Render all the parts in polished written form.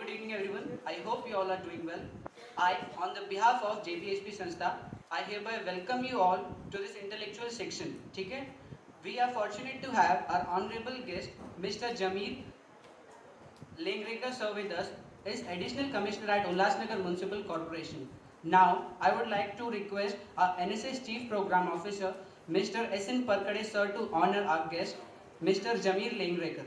good evening everyone. I hope you all are doing well. I, on the behalf of JPHP Sanstha, I hereby welcome you all to this intellectual section. Okay? We are fortunate to have our honorable guest, Mr. Jameer Lengrekar, sir with us, is Additional Commissioner at Ulhasnagar Municipal Corporation. Now, I would like to request our NSS Chief Program Officer, Mr. S.N. Parkade, sir, to honor our guest, Mr. Jameer Lengrekar.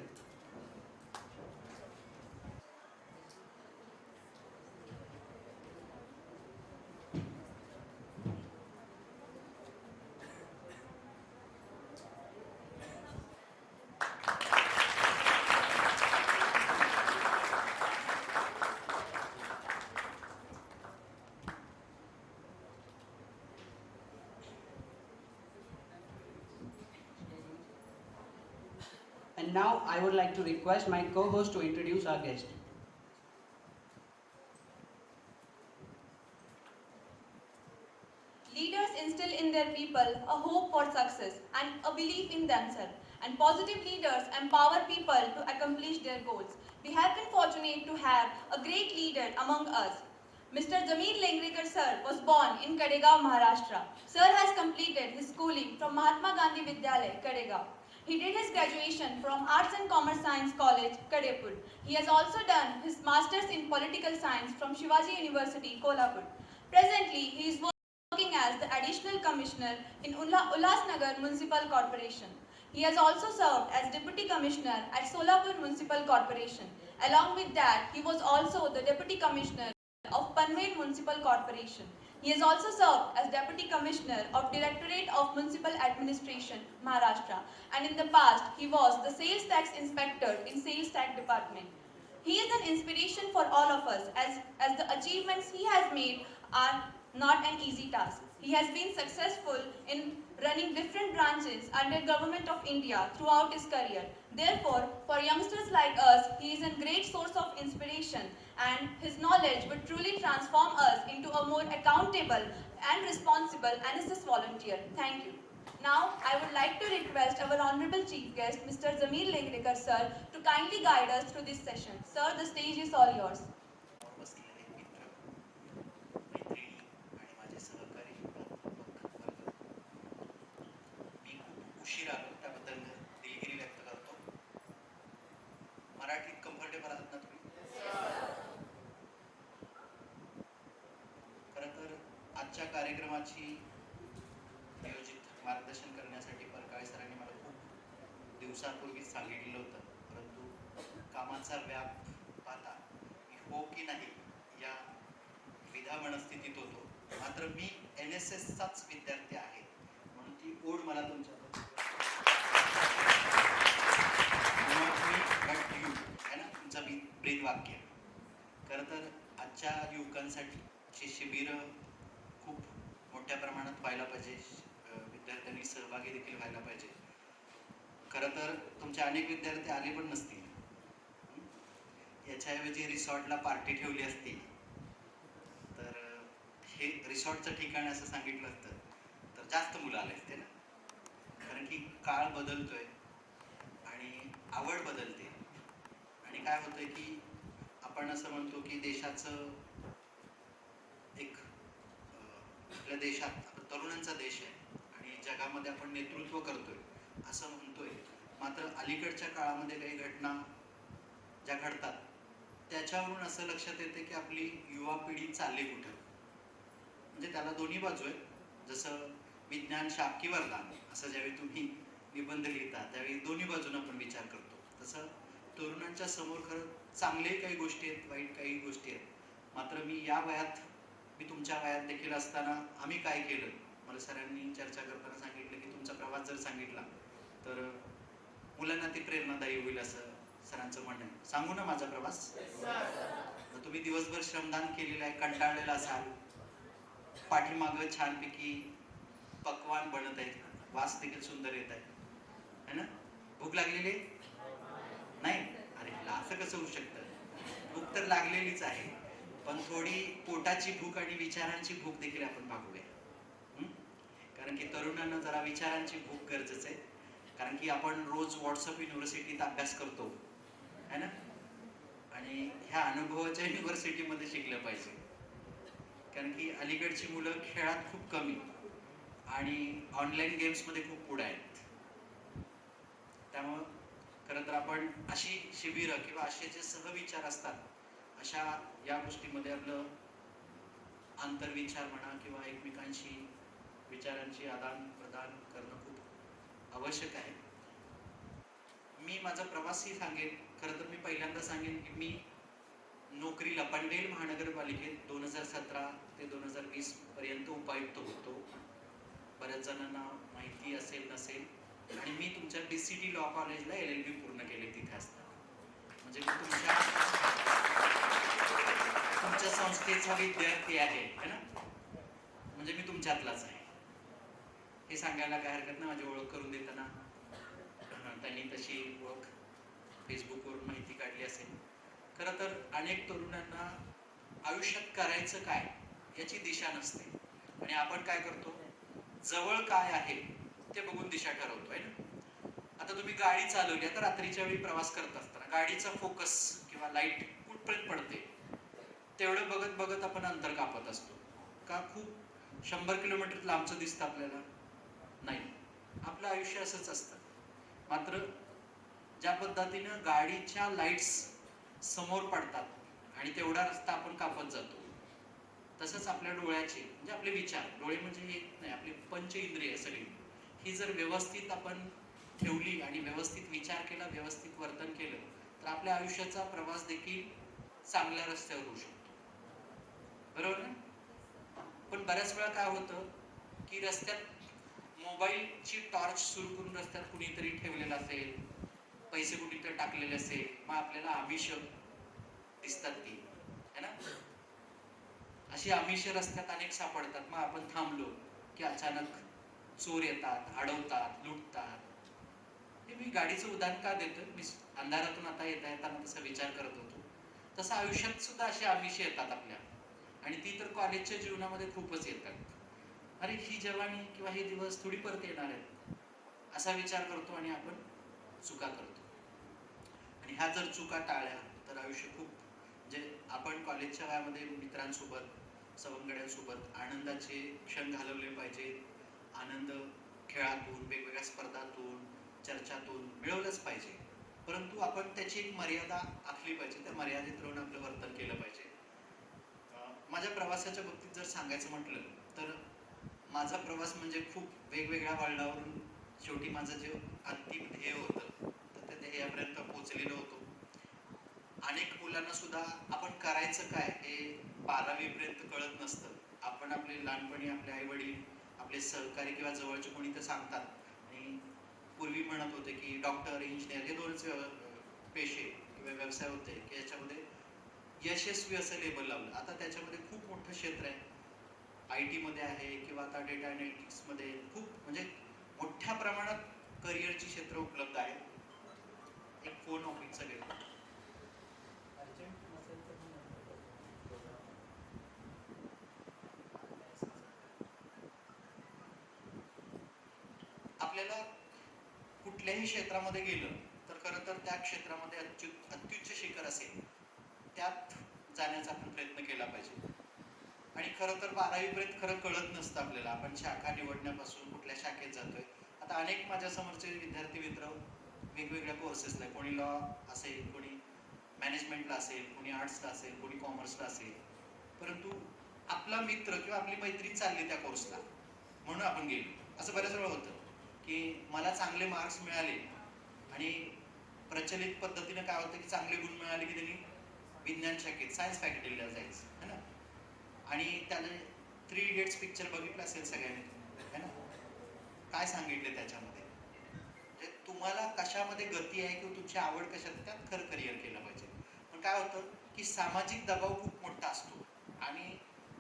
And now I would like to request my co-host to introduce our guest. Leaders instill in their people a hope for success and a belief in themselves. And positive leaders empower people to accomplish their goals. We have been fortunate to have a great leader among us. Mr. Jameer Lengrekar sir was born in Kadegaon, Maharashtra. Sir has completed his schooling from Mahatma Gandhi Vidyalaya, Kadegaon. He did his graduation from Arts and Commerce Science College, Kadepur. He has also done his Masters in Political Science from Shivaji University, Kolhapur. Presently, he is working as the Additional Commissioner in Ulhasnagar Municipal Corporation. He has also served as Deputy Commissioner at Solapur Municipal Corporation. Along with that, he was also the Deputy Commissioner of Panvel Municipal Corporation. He has also served as Deputy Commissioner of Directorate of Municipal Administration, Maharashtra, and in the past he was the Sales Tax Inspector in Sales Tax Department. He is an inspiration for all of us as the achievements he has made are not an easy task. He has been successful in running different branches under Government of India throughout his career. Therefore, for youngsters like us, he is a great source of inspiration and his knowledge would truly transform us into a more accountable and responsible NSS volunteer. Thank you. Now, I would like to request our Honorable Chief Guest, Mr. Jameer Lengrekar sir, to kindly guide us through this session. Sir, the stage is all yours. बसलेले मित्र मैत्रिणी आणि माझे सहकारी प्राध्यापक वर्ग मी खूप उशीर आलो त्याबद्दल दिलगिरी व्यक्त करतो. मराठीत कम्फर्टेबल आहात ना तुम्ही? खरं तर आजच्या कार्यक्रमाची नियोजित मार्गदर्शन करण्यासाठी परकाळे सरांनी मला खूप दिवसांपूर्वीच सांगितलेलं होतं, परंतु कामाचा व्याप पाहता मी हो की नाही या विधा मनस्थितीत होतो. मात्र मी NSSचाच विद्यार्थी आहे म्हणून ती ओढ मला तुमच्याबद्दल आहे ना तुमचं ब्रीद वाक्य. खरं तर आजच्या युवकांसाठी हे शिबिर खूप मोठ्या प्रमाणात व्हायला पाहिजे, विद्यार्थ्यांनी सहभागी देखील व्हायला पाहिजे. खरं तर तुमचे अनेक विद्यार्थी आले पण नसतील, याच्याऐवजी रिसॉर्टला पार्टी ठेवली असती तर हे रिसॉर्टचं ठिकाण असं सांगितलं असतं तर जास्त मुलं आले असते ना. कारण की काळ बदलतोय आणि आवड बदलते आणि काय होतंय की आपण असं म्हणतो की देशाचं एक आपल्या देशात तरुणांचा देश आहे आणि जगामध्ये आपण नेतृत्व करतोय असं म्हणतोय. मात्र अलीकडच्या काळामध्ये काही घटना ज्या घडतात त्याच्यावरून असं लक्षात येते की आपली युवा पिढी चालली कुठं. म्हणजे त्याला दोन्ही बाजू आहेत. जसं विज्ञान शाप की वरदान असं ज्यावेळी तुम्ही निबंध लिहिता त्यावेळी दोन्ही बाजून आपण विचार करतो, तसं तरुणांच्या समोर खरं चांगले काही गोष्टी आहेत, वाईट काही गोष्टी आहेत. मात्र मी या वयात मी तुमच्या वयात देखील असताना आम्ही काय केलं, मला सरांनी चर्चा करताना सांगितलं की तुमचा प्रवास जर सांगितला तर मुलांना ती प्रेरणादायी होईल असं सरांचं म्हणणं आहे. सांगू ना माझा प्रवास? तुम्ही दिवसभर श्रमदान केलेलं आहे, कंटाळलेला असाल, पाठीमागं छानपैकी पक्वान बनत आहे, वास देखील सुंदर येत आहे ना. भूक लागलेली नाही? अरे असं कसं होऊ शकतं? भूक तर लागलेलीच आहे, पण थोडी पोटाची भूक आणि विचारांची भूक देखील आपण भागूया. कारण की तरुणांना जरा विचारांची भूक गरजेचं आहे. कारण की आपण रोज व्हॉट्सअप युनिव्हर्सिटीत अभ्यास करतो है ना, आणि ह्या अनुभवाच्या युनिव्हर्सिटीमध्ये शिकलं पाहिजे. कारण की अलीकडची मुलं खेळात खूप कमी आणि ऑनलाईन गेम्समध्ये खूप पुढे आहेत. त्यामुळं खरं तर आपण अशी शिबिरं किंवा असे जे सहविचार असतात अशा या गोष्टीमध्ये आपलं आंतरविचार म्हणा किंवा एकमेकांशी विचारांची आदान प्रदान करणं खूप आवश्यक आहे. मी माझा प्रवासही सांगेन. खरं तर मी पहिल्यांदा सांगेन की मी नोकरीला पनवेल महानगरपालिकेत 2017 ते 2020 पर्यंत उपायुक्त होतो. बऱ्याच जणांना माहिती असेल नसेल. आणि मी तुमच्या DCT लॉ कॉलेजला LLB पूर्ण केले तिथे असताना. म्हणजे मी तुमच्या संस्थेचा विद्यार्थी आहे है ना. म्हणजे मी तुमच्यातलाच आहे हे सांगायला काय हरकत नाही. माझी ओळख करून देताना त्यांनी तशी ओळख फेसबुकवरून माहिती काढली असेल. खरं तर अनेक तरुणांना आयुष्यात करायचं काय याची दिशा नसते आणि आपण काय करतो, जवळ काय आहे ते बघून दिशा ठरवतो आहे ना. आता तुम्ही गाडी चालवली, आता रात्रीच्या वेळी प्रवास करत असताना गाडीचा फोकस किंवा लाईट कुठपर्यंत पडते तेवढं बघत बघत आपण अंतर कापत असतो का. खूप 100 किलोमीटर लांबचं दिसतं आपल्याला नाही. आपलं आयुष्य असंच असतं. मात्र ज्या पद्धतीनं गाडीच्या लाईट्स समोर पडतात आणि तेवढा रस्ता आपण कापत जातो, तसंच आपल्या डोळ्याचे म्हणजे आपले विचार, डोळे म्हणजे हे नाही, आपली पंच इंद्रिय सगळी ही जर व्यवस्थित आपण ठेवली आणि व्यवस्थित विचार केला, व्यवस्थित वर्तन केलं तर आपल्या आयुष्याचा प्रवास देखील चांगल्या रस्त्यावर होऊ शकतो. बरोबर ना. पण बऱ्याच वेळा काय होतं की रस्त्यात मोबाईलची टॉर्च सुरू करून रस्त्यात कुणीतरी ठेवलेला असेल, पैसे कुणीतरी टाकलेले असेल, मग आपल्याला आमिष दिसतात ती है ना. अशी आमिष रस्त्यात अनेक सापडतात. मग आपण थांबलो की अचानक चोर येतात, अडवतात, लुटतात. हे मी गाडीचं उदाहरण का देतोय, मी अंधारातून आता येताना तसा विचार करत होतो. तसं आयुष्यात सुद्धा अशी आमिष येतात आपल्या आणि ती तर कॉलेजच्या जीवनामध्ये खूपच येतात. अरे ही जवानी किंवा हे दिवस थोडी परत येणार आहेत असा विचार करतो आणि आपण चुका करतो. आणि ह्या जर चुका टाळल्या तर आयुष्य खूप म्हणजे आपण कॉलेजच्या वयामध्ये मित्रांसोबत सवंगड्यांसोबत आनंदाचे क्षण घालवले पाहिजे. आनंद खेळातून, वेगवेगळ्या स्पर्धातून, चर्चातून मिळवलंच पाहिजे. परंतु आपण त्याची एक मर्यादा आखली पाहिजे. त्या मर्यादेत राहून आपलं वर्तन केलं पाहिजे. माझ्या प्रवासाच्या बाबतीत जर सांगायचं म्हटलं तर माझा प्रवास म्हणजे खूप वेगवेगळ्या वळणावरून शेवटी माझं जे अंतिम ध्येय होतं तर त्या ध्येयापर्यंत पोहोचलेलो होतो. अनेक मुलांना सुद्धा आपण करायचं काय हे 12वी पर्यंत कळत नसतं. आपण आपले लहानपणी आपले आई वडील, आपले सहकारी किंवा जवळचे कोणी तर सांगतात आणि पूर्वी म्हणत होते की डॉक्टर, इंजिनियर हे दोनच पेशे किंवा व्यवसाय होते की याच्यामध्ये यशस्वी असं लेबल लावलं. आता त्याच्यामध्ये खूप मोठं क्षेत्र आहे. IT मध्ये आहे किंवा आता डेटा अनालिटिक्स मध्ये खूप म्हणजे मोठ्या प्रमाणात करिअरची क्षेत्र उपलब्ध आहेत. एक फोन ऑफिसचा घेतो. आपल्याला कुठल्याही क्षेत्रामध्ये गेलं तर खरं तर त्या क्षेत्रामध्ये अत्युच्च शिखर असेल त्यात जाण्याचा आपण प्रयत्न केला पाहिजे. आणि खरं तर 12वी पर्यंत खरं कळत नसतं आपल्याला आपण शाखा निवडण्यापासून कुठल्या शाखेत जातोय. आता अनेक माझ्या समोरचे विद्यार्थी मित्र वेगवेगळ्या कोर्सेसला, कोणी लॉ असेल, कोणी मॅनेजमेंटला असेल, कोणी आर्ट्सला असेल, कोणी कॉमर्सला असेल. परंतु आपला मित्र किंवा आपली मैत्रीण चालली त्या कोर्सला म्हणून आपण गेलो. असं बऱ्याच वेळा होतं की मला चांगले मार्क्स मिळाले आणि प्रचलित पद्धतीने काय होतं की चांगले गुण मिळाले की त्यांनी विज्ञान शाखेत सायन्स फॅकल्टीला जायचं है ना. आणि त्याने 3 इडियट्स पिक्चर बघितलं असेल सगळ्यांनी है ना. काय सांगितले त्याच्यामध्ये, तुम्हाला कशामध्ये गती आहे किंवा तुमची आवड कशात त्यात खरं करिअर केलं पाहिजे. पण काय होतं की सामाजिक दबाव खूप मोठा असतो आणि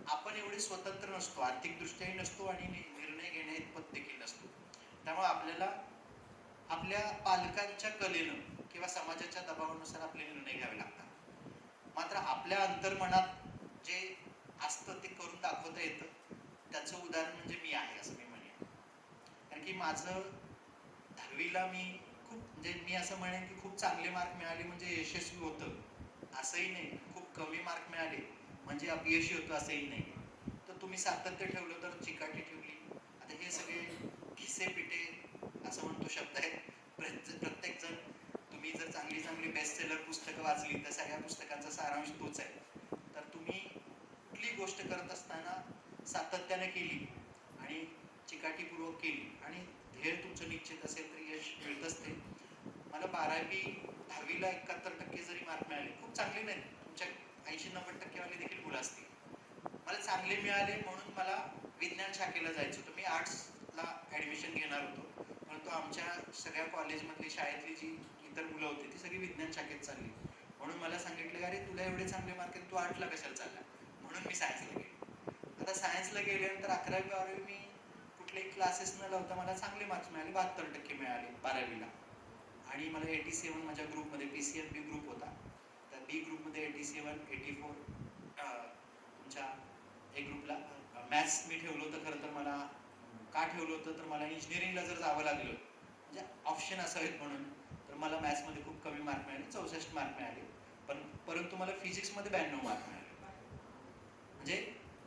आपण एवढे स्वतंत्र नसतो, आर्थिकदृष्ट्याही नसतो आणि निर्णय घेण्याइतपत देखील नसतो. त्यामुळे आपल्याला आपल्या पालकांच्या कलेनं किंवा समाजाच्या दबावानुसार आपले निर्णय घ्यावे लागतात. मात्र आपल्या अंतर्मनात जे असतं ते करून दाखवता येतं. त्याचं उदाहरण म्हणजे मी आहे असं मी म्हणेन. कारण की माझं 10वीला मी खूप म्हणजे मी असं म्हणेन की खूप चांगले मार्क मिळाले म्हणजे यशस्वी होतं असंही नाही खूप कमी मार्क मिळाले म्हणजे अपयशी होतो असंही नाही. तर तुम्ही सातत्य ठेवलं तर चिकाटी ठेवली. आता हे सगळे खिसे पिटे असं म्हणतो शब्द आहे. प्रत्येक जण तुम्ही जर चांगली चांगली बेस्ट सेलर पुस्तकं वाचली तर सगळ्या पुस्तकांचा सारांश तोच आहे. तर तुम्ही कुठली गोष्ट करत असताना सातत्याने केली आणि चिकाटीपूर्वक केली आणि ध्येय तुमचं निश्चित असेल तर यश मिळतच ते. मला 12वी 10वीला 71% जरी मार्क मिळाले खूप चांगले नाहीत, तुमच्या 80-90% वाले देखील मुलं असतील. मला चांगले मिळाले म्हणून मला विज्ञान शाखेला जायचं होतं. मी आर्ट्सला ॲडमिशन घेणार होतो, परंतु आमच्या सगळ्या कॉलेजमधली शाळेतली जी इतर मुलं होती ती सगळी विज्ञान शाखेत चालली. म्हणून मला सांगितलं अरे तुला एवढे चांगले मार्क आहेत, तू आर्टला कशाला चालला, म्हणून मी सायन्सला गेलो. आता सायन्सला गेल्यानंतर 11वी 12वी मी कुठलेही क्लासेस न लावता मला चांगले मार्क्स मिळाले, 72% मिळाले 12वीला. आणि मला 87 माझ्या ग्रुपमध्ये PCM बी ग्रुप होता, त्या बी ग्रुपमध्ये 87 84 तुमच्या ए ग्रुपला मॅथ्स मी ठेवलं होतं. खरं तर मला का ठेवलं होतं तर मला इंजिनिअरिंगला जर जावं लागलं म्हणजे ऑप्शन असावेत म्हणून, तर मला मॅथ्समध्ये खूप कमी मार्क मिळाले, 64 मार्क मिळाले. परंतु मला फिजिक्समध्ये 92 मार्क मिळाले. म्हणजे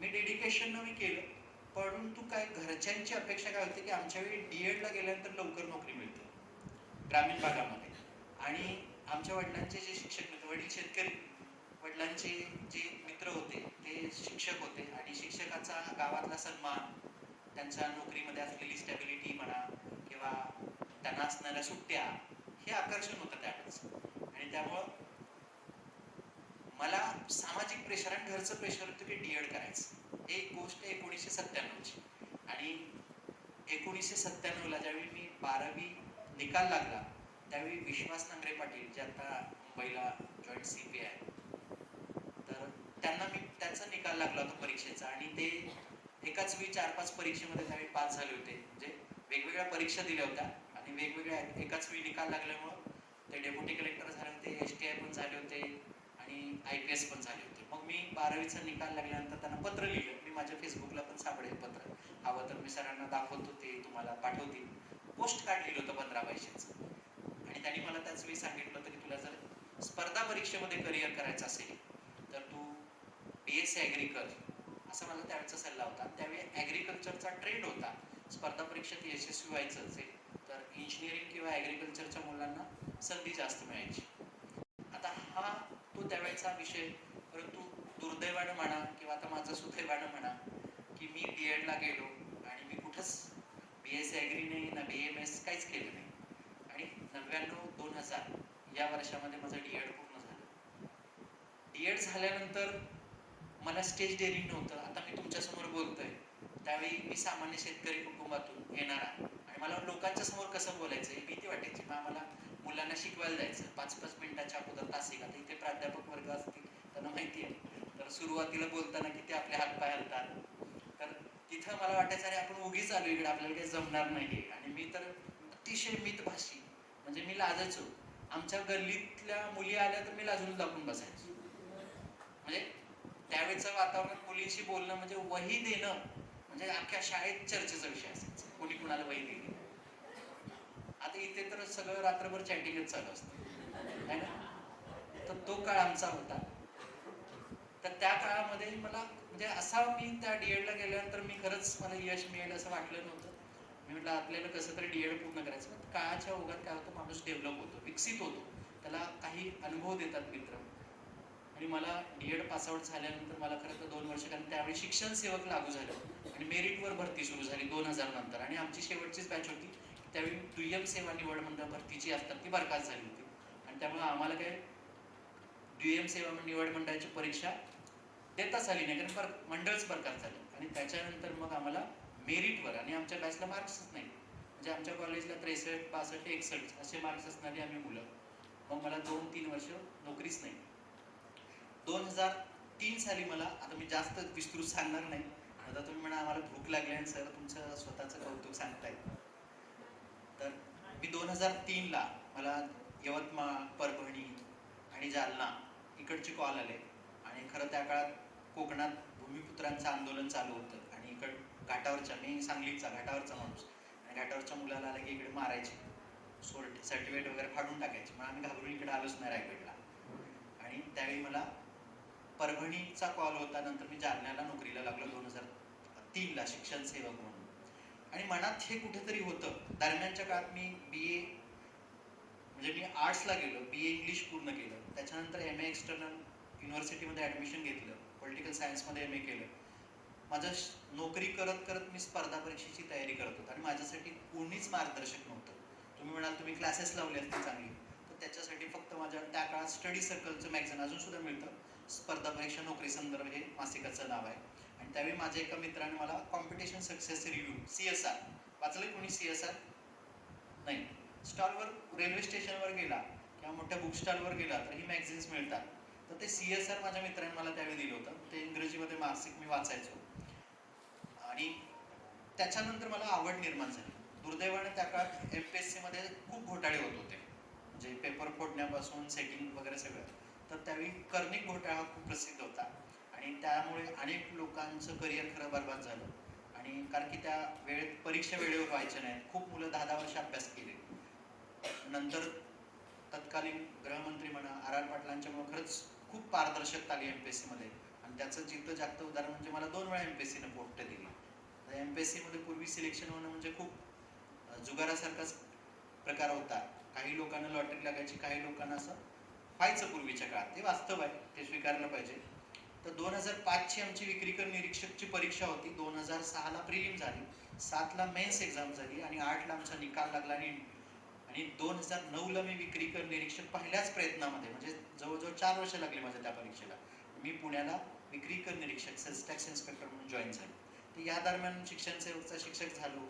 मी डेडिकेशननं मी केलं, परंतु काय घरच्यांची अपेक्षा काय होती की आमच्या वेळी DEDला गेल्यानंतर लवकर नोकरी मिळते ग्रामीण भागामध्ये. आणि आमच्या वडिलांचे जे शिक्षक मित्र, वडील शेतकरी, वडिलांचे जे मित्र होते ते शिक्षक होते आणि शिक्षकाचा गावातला सन्मान, त्यांच्या नोकरीमध्ये असलेली स्टॅबिलिटी म्हणा किंवा त्यांना असणाऱ्या सुट्ट्या, हे आकर्षण होतं त्यावेळेस. आणि त्यामुळं मला सामाजिक प्रेशर आणि घरचं प्रेशर होतं की DED करायचं. एक गोष्ट 1997ची. आणि 1997ला ज्यावेळी मी 12वी निकाल लागला त्यावेळी विश्वास नांगरे पाटील जे आता मुंबईला जॉईंट CP आहे, तर त्यांना मी त्यांचा निकाल लागला होता परीक्षेचा आणि ते एकाच वेळी 4-5 परीक्षेमध्ये त्यावेळी पास झाले होते. म्हणजे वेगवेगळ्या परीक्षा दिल्या होत्या आणि वेगवेगळ्या एकाच वेळी निकाल लागल्यामुळं ते डेप्युटी कलेक्टर झाले होते, STI पण झाले होते आणि IPS पण झाले होते. मग मी 12वीचा निकाल लागल्यानंतर त्यांना पत्र लिहिलं. मी माझ्या फेसबुकला पण सापडेल पत्र, हवं तर मी सरांना दाखवतो, ते तुम्हाला पाठवतील. पोस्ट कार्ड लिहिलं होतं 15 पैशाचं. आणि त्यांनी मला त्याच वेळी सांगितलं होतं की तुला जर स्पर्धा परीक्षेमध्ये करिअर करायचं असेल तर तू BSc ॲग्री कर, असा मला त्यावेळेचा सल्ला होता. त्यावेळी ॲग्रिकल्चरचा ट्रेंड होता. स्पर्धा परीक्षेत यशस्वी व्हायचं असेल तर इंजिनिअरिंग किंवा ॲग्रिकल्चरच्या मुलांना संधी जास्त मिळायची. आता हा तो त्यावेळेचा विषय. परंतु दुर्दैवानं म्हणा किंवा आता माझं सुदैवानं म्हणा की मी DEDला गेलो आणि मी कुठंच BSc ॲग्री नाही ना BAMS काहीच केलं नाही. आणि 99-2000 या वर्षामध्ये माझं DED पूर्ण झालं. DED झाल्यानंतर मला स्टेज डेअरिंग नव्हतं. आता मी तुमच्यासमोर बोलतोय त्यावेळी मी सामान्य शेतकरी कुटुंबातून येणारा आणि मला लोकांच्या समोर कसं बोलायचं हे भीती वाटायची. मग आम्हाला मुलांना शिकवायला जायचं 5-5 मिनिटाच्या अगोदर तासिक. आता इथे प्राध्यापक वर्ग असतील त्यांना माहिती आहे, तर सुरुवातीला बोलताना किती आपले हातपाय हलतात. तर तिथं मला वाटायचं अरे आपण उगीच आलो इकडे, आपल्याला काही जमणार नाही. आणि मी तर अतिशय मितभाषी, म्हणजे मी लाजायचो. आमच्या गल्लीतल्या मुली आल्या तर मी लाजून दाखवून बसायचो. म्हणजे त्यावेळेचं वातावरण, मुलींशी बोलणं म्हणजे वही देणं म्हणजे अख्ख्या शाळेत चर्चेचा विषय असायचा, कोणी कुणाला वही दिली. आता इथे तर सगळं रात्रभर चॅटिंगच चालू असतं है ना. तर तो काळ आमचा होता. तर त्या काळामध्ये मला म्हणजे असा मी त्या DEDला गेल्यानंतर मी खरंच मला यश मिळेल असं वाटलं नव्हतं. मी म्हटलं आपल्याला कसं तरी DED पूर्ण करायचं. पण काळाच्या ओघात काय होतं, माणूस डेव्हलप होतो, विकसित होतो, त्याला काही अनुभव देतात मित्र. आणि मला DED पासआउट झाल्यानंतर मला खरं तर 2 वर्ष, कारण त्यावेळी शिक्षण सेवक लागू झालं आणि मेरिटवर भरती सुरू झाली 2000 नंतर. आणि आमची शेवटचीच बॅच होती त्यावेळी दुय्यम सेवा निवड मंडळ भरतीची असतात ती बरखास्त झाली होती. आणि त्यामुळे आम्हाला काय दुय्यम सेवा निवड मंडळाची परीक्षा देताच आली नाही, कारण मंडळच बरखास्त झालं. आणि त्याच्यानंतर मग आम्हाला मेरिटवर, आणि आमच्या बॅचला मार्क्सच नाही, म्हणजे आमच्या कॉलेजला 63, 65, 61 असे मार्क्स असणारी आम्ही मुलं. मग मला 2-3 वर्ष नोकरीच नाही. 2003 साली मला, आता मी जास्त विस्तृत सांगणार नाही, आता तुम्ही म्हणा आम्हाला भूक लागली आणि सर तुमचं स्वतःचं कौतुक सांगताय. तर मी 2003ला मला यवतमाळ, परभणी आणि जालना इकडचे कॉल आले. आणि खरं त्या काळात कोकणात भूमिपुत्रांचं आंदोलन चालू होतं आणि इकड घाटावरच्या, मी सांगलीचा घाटावरचा माणूस, आणि घाटावरच्या मुलाला आलं की इकडे मारायचे, सर्टिफिकेट वगैरे फाडून टाकायचे. मग आम्ही घाबरून इकडे आलोच नाही रायगडला. आणि त्यावेळी मला परभणीचा कॉल होता. नंतर मी जालन्याला नोकरीला लागलो 2003ला शिक्षण सेवक म्हणून. आणि मनात हे कुठेतरी होतं. दरम्यानच्या काळात मी BA म्हणजे मी आर्ट्सला गेलो, BA इंग्लिश पूर्ण केलं. त्याच्यानंतर MA एक्सटर्नल युनिव्हर्सिटीमध्ये ॲडमिशन घेतलं, पॉलिटिकल सायन्समध्ये MA केलं. माझं नोकरी करत करत मी स्पर्धा परीक्षेची तयारी करत होतो आणि माझ्यासाठी कोणीच मार्गदर्शक नव्हतं. तुम्ही म्हणाल तुम्ही क्लासेस लावले असते चांगली, तर त्याच्यासाठी फक्त माझ्या त्या काळात स्टडी सर्कलचं मॅगझिन अजून सुद्धा मिळतं, स्पर्धा परीक्षा नोकरी संदर्भ हे मासिकाचं नाव आहे. आणि त्यावेळी माझ्या एका मित्राने मला कॉम्पिटिशन सक्सेस रिव्ह्यू CSR वाचलं. कोणी CSR नाही. स्टॉलवर रेल्वे स्टेशनवर गेला किंवा मोठ्या बुक स्टॉलवर गेला तर ही मॅगझिन्स मिळतात. तर ते CSR माझ्या मित्राने मला त्यावेळी दिलं होतं. ते इंग्रजीमध्ये मासिक मी वाचायचो आणि त्याच्यानंतर मला आवड निर्माण झाली. दुर्दैवाने त्या काळात MPSC मध्ये खूप घोटाळे होत होते, म्हणजे पेपर फोडण्यापासून सेटिंग वगैरे सगळं. तर त्यावेळी कर्णिक घोटाळा हा खूप प्रसिद्ध होता आणि त्यामुळे अनेक लोकांचं करिअर खरं बरबाद झालं. आणि कारण की त्या वेळेत परीक्षा वेळेवर व्हायच्या नाहीत. खूप मुलं 10-10 वर्ष अभ्यास केले. नंतर तत्कालीन गृहमंत्री म्हणा RR पाटलांच्यामुळे खरंच खूप पारदर्शकता आली MPSC मध्ये. आणि त्याचं जिथं जागतं उदाहरण म्हणजे मला 2 वेळा MPSC ने पोस्ट दिली. MPSC मध्ये पूर्वी सिलेक्शन होणं म्हणजे खूप जुगारासारखाच प्रकार होता. काही लोकांना लॉटरी लागायची, काही लोकांना असं व्हायचं पूर्वीच्या काळात. ते वास्तव आहे, ते स्वीकारलं पाहिजे. तर 2005ची आमची विक्रीकर निरीक्षकची परीक्षा होती. 2006ला प्रिलिम झाली, 7ला मेन्स एक्झाम झाली आणि 8ला आमचा निकाल लागला. आणि 2009ला मी विक्रीकर निरीक्षक पहिल्याच प्रयत्नामध्ये, म्हणजे जवळजवळ 4 वर्ष लागली माझ्या त्या परीक्षेला, मी पुण्याला विक्रीकर निरीक्षक सेल्स टॅक्स इन्स्पेक्टर म्हणून जॉईन झालो. तर या दरम्यान शिक्षण सेवकचा शिक्षक झालो,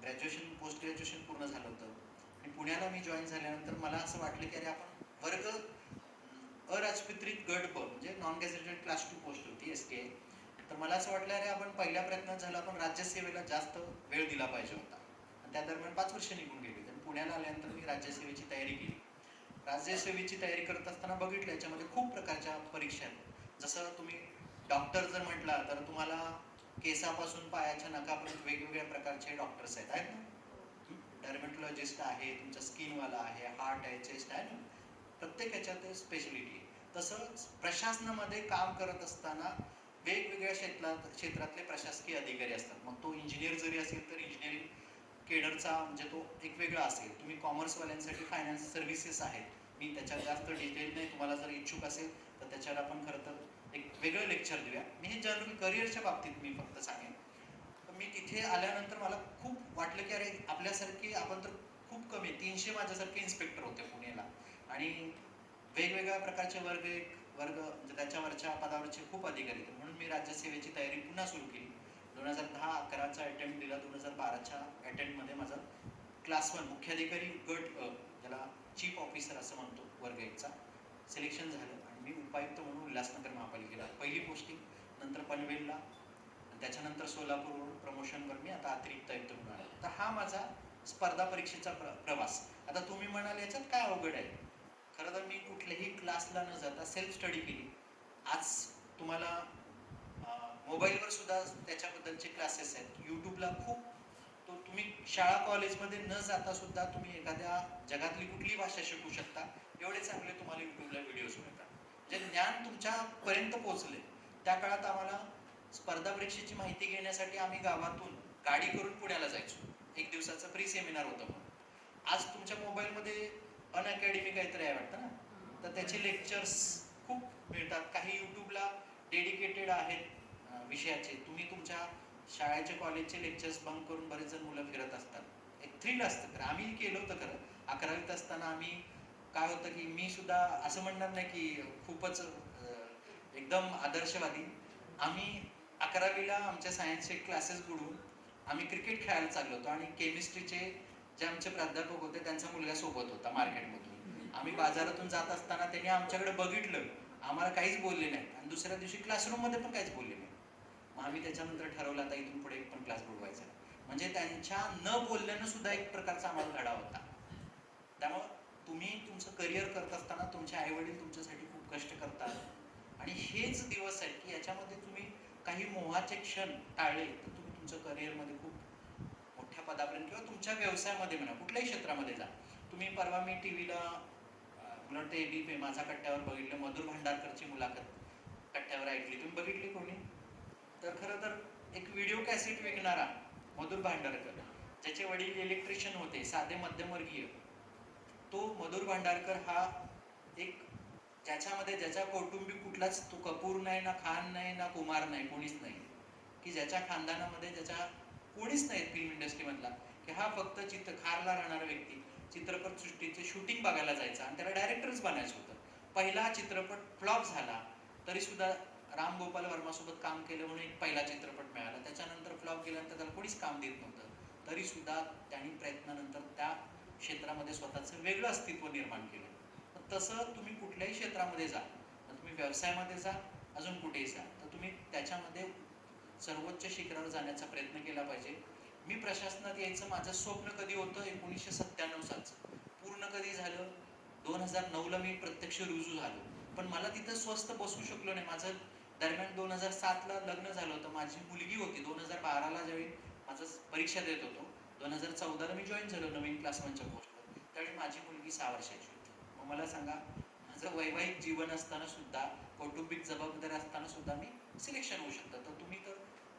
ग्रॅज्युएशन पोस्ट ग्रॅज्युएशन पूर्ण झालं होतं. आणि पुण्याला मी जॉईन झाल्यानंतर मला असं वाटलं की अरे आपण वर्ग अराजपत्रित गट ब म्हणजे नॉन गॅझेटेड क्लास 2 पोस्ट होती STI. तर मला असं वाटलं अरे आपण पहिल्या प्रयत्नात झालं, आपण राज्यसेवेला जास्त वेळ दिला पाहिजे होता. आणि त्या दरम्यान 5 वर्ष निघून गेली. आणि पुण्याला आल्यानंतर मी राज्यसेवेची तयारी केली. राज्यसेवेची तयारी करत असताना बघितलं याच्यामध्ये खूप प्रकारच्या परीक्षा आहेत. जसं तुम्ही डॉक्टर जर म्हटला तर तुम्हाला केसापासून पायाच्या नखापर्यंत वेगवेगळ्या प्रकारचे डॉक्टर्स आहेत ना. डर्मेटॉलॉजिस्ट आहे, तुमचा स्किनवाला आहे, हार्ट आहे, चेस्ट आहे ना. प्रत्येक ह्याच्यात स्पेशलिटी. तसंच प्रशासनामध्ये काम करत असताना वेगवेगळ्या क्षेत्रातले प्रशासकीय अधिकारी असतात. मग तो इंजिनियर जरी असेल तर इंजिनिअरिंग केडरचा म्हणजे तो एक वेगळा असेल. तुम्ही कॉमर्सवाल्यांसाठी फायनान्स सर्व्हिसेस आहेत. मी त्याच्यात जास्त डिटेल नाही, तुम्हाला जर इच्छुक असेल तर त्याच्यावर आपण खरं तर एक वेगळं लेक्चर देऊया. मी हे जनरल करिअरच्या बाबतीत मी फक्त सांगेन. तर मी तिथे आल्यानंतर मला खूप वाटलं की अरे आपल्यासारखे आपण तर खूप कमी, 300 माझ्यासारखे इन्स्पेक्टर होते पुण्याला आणि वेगवेगळ्या प्रकारचे वर्ग म्हणजे त्याच्यावरच्या पदावरचे खूप अधिकारी होते. म्हणून मी राज्यसेवेची तयारी पुन्हा सुरू केली. 2010-11चा अटेम्प्ट दिला. 2012च्या अटेम्प्टमध्ये माझा क्लास 1 मुख्याधिकारी गट ज्याला चीफ ऑफिसर असं म्हणतो वर्ग 1चा सिलेक्शन झालं. आणि मी उपायुक्त म्हणून उल्हासनगर महापालिकेला पहिली पोस्टिंग, नंतर पनवेलला, त्याच्यानंतर सोलापूरवरून प्रमोशनवर मी आता अतिरिक्त आयुक्त म्हणून आलो. तर हा माझा स्पर्धा परीक्षेचा प्रवास. आता तुम्ही म्हणाल याच्यात काय अवघड आहे. खरं तर मी कुठल्याही क्लासला न जाता सेल्फ स्टडी केली. आज तुम्हाला मोबाईलवर सुद्धा त्याच्याबद्दलचे क्लासेस आहेत. यूट्यूबला खूप, तो तुम्ही शाळा कॉलेजमध्ये न जाता सुद्धा तुम्ही एखाद्या जगातली कुठलीही भाषा शिकू शकता. एवढे चांगले तुम्हाला यूट्यूबला व्हिडिओज मिळतात. जे ज्ञान तुमच्यापर्यंत पोहोचले. त्या काळात आम्हाला स्पर्धा परीक्षेची माहिती घेण्यासाठी आम्ही गावातून गाडी करून पुण्याला जायचो. 1 दिवसाचं फ्री सेमिनार होतं म्हणून. आज तुमच्या मोबाईलमध्ये अनअकॅडमी काहीतरी आहे वाटतं ना, तर त्याचे लेक्चर्स खूप मिळतात. काही यूट्यूबला डेडिकेटेड आहेत विषयाचे. तुम्ही तुमच्या शाळेचे कॉलेजचे लेक्चर्स बंक करून बरेच जण मुलं फिरत असतात. एक थ्रिल असतं. खरं आम्ही केलं होतं. खरं 11वीत असताना आम्ही काय होतं की मी सुद्धा असं म्हणणार नाही की खूपच एकदम आदर्शवादी. आम्ही 11वीला आमच्या सायन्सचे क्लासेस बुडवून आम्ही क्रिकेट खेळायला चाललो होतो आणि केमिस्ट्रीचे जे आमचे प्राध्यापक होते त्यांचा मुलगा सोबत होता मार्केटमधून. आम्ही बाजारातून जात असताना त्यांनी आमच्याकडे बघितलं, आम्हाला काहीच बोलले नाही आणि दुसऱ्या दिवशी क्लासरूममध्ये पण काहीच बोलले नाही. मग आम्ही त्याच्यानंतर ठरवलं आता इथून पुढे एक पण क्लास बुडवायचा. म्हणजे त्यांच्या न बोलल्यानं सुद्धा एक प्रकारचा आम्हाला धडा होता. त्यामुळं तुम्ही तुमचं करिअर करत असताना तुमचे आईवडील तुमच्यासाठी खूप कष्ट करतात आणि हेच दिवस आहेत की याच्यामध्ये तुम्ही काही मोहाचे क्षण टाळले तर तुम्ही तुमचं करिअरमध्ये खूप मोठ्या पदापर्यंत किंवा तुमच्या व्यवसायामध्ये म्हणा कुठल्याही क्षेत्रामध्ये जा. तुम्ही परवा मी टीव्हीला मला वाटतं एबीपी माझा कट्ट्यावर बघितलं, मधुर भांडारकरची मुलाखत कट्ट्यावर ऐकली. तुम्ही बघितली कोणी? तर खरं तर एक व्हिडिओ कॅसेट विकणारा मधुर भांडारकर, ज्याचे वडील इलेक्ट्रिशियन होते, साधे मध्यमवर्गीय, तो मधुर भांडारकर हा एक ज्याच्यामध्ये ज्याच्या कौटुंबिक कुठलाच तो कपूर नाही, ना खान नाही, ना कुमार नाही, कोणीच नाही, की ज्याच्या खानदानामध्ये ज्याच्या कोणीच नाही फिल्म इंडस्ट्रीमधला, की हा फक्त खारला राहणारा व्यक्ती चित्रपट सृष्टीचे शूटिंग बघायला जायचा आणि त्याला डायरेक्टरच बनायचं होतं. पहिला चित्रपट फ्लॉप झाला तरी सुद्धा राम गोपाल वर्मा सोबत काम केलं म्हणून एक पहिला चित्रपट मिळाला. त्याच्यानंतर फ्लॉप गेल्यानंतर त्याला कोणीच काम देत नव्हतं, तरी सुद्धा त्यांनी प्रयत्नानंतर त्या क्षेत्रामध्ये स्वतःचं वेगळं अस्तित्व निर्माण केलं. तसं तुम्ही कुठल्याही क्षेत्रामध्ये जा, तुम्ही व्यवसायामध्ये जा, अजून कुठेही जा, तर तुम्ही त्याच्यामध्ये सर्वोच्च शिखरावर जाण्याचा प्रयत्न केला पाहिजे. मी प्रशासनात यायचं माझं स्वप्न कधी होतं 1997 सालचं, पूर्ण कधी झालं 2009ला मी प्रत्यक्ष रुजू झालो. पण मला तिथं स्वस्त बसू शकलो नाही. माझं दरम्यान 2007ला लग्न झालं होतं, माझी मुलगी होती. 2012ला ज्यावेळी माझं परीक्षा देत होतो, 2014ला मी जॉईन झालो नवीन क्लास 1च्या पोस्टवर, त्यावेळी माझी मुलगी 6 वर्षाची होती. मग मला सांगा, माझं वैवाहिक जीवन असताना सुद्धा, कौटुंबिक जबाबदारी असताना सुद्धा मी सिलेक्शन होऊ शकतं. तर तुम्ही तर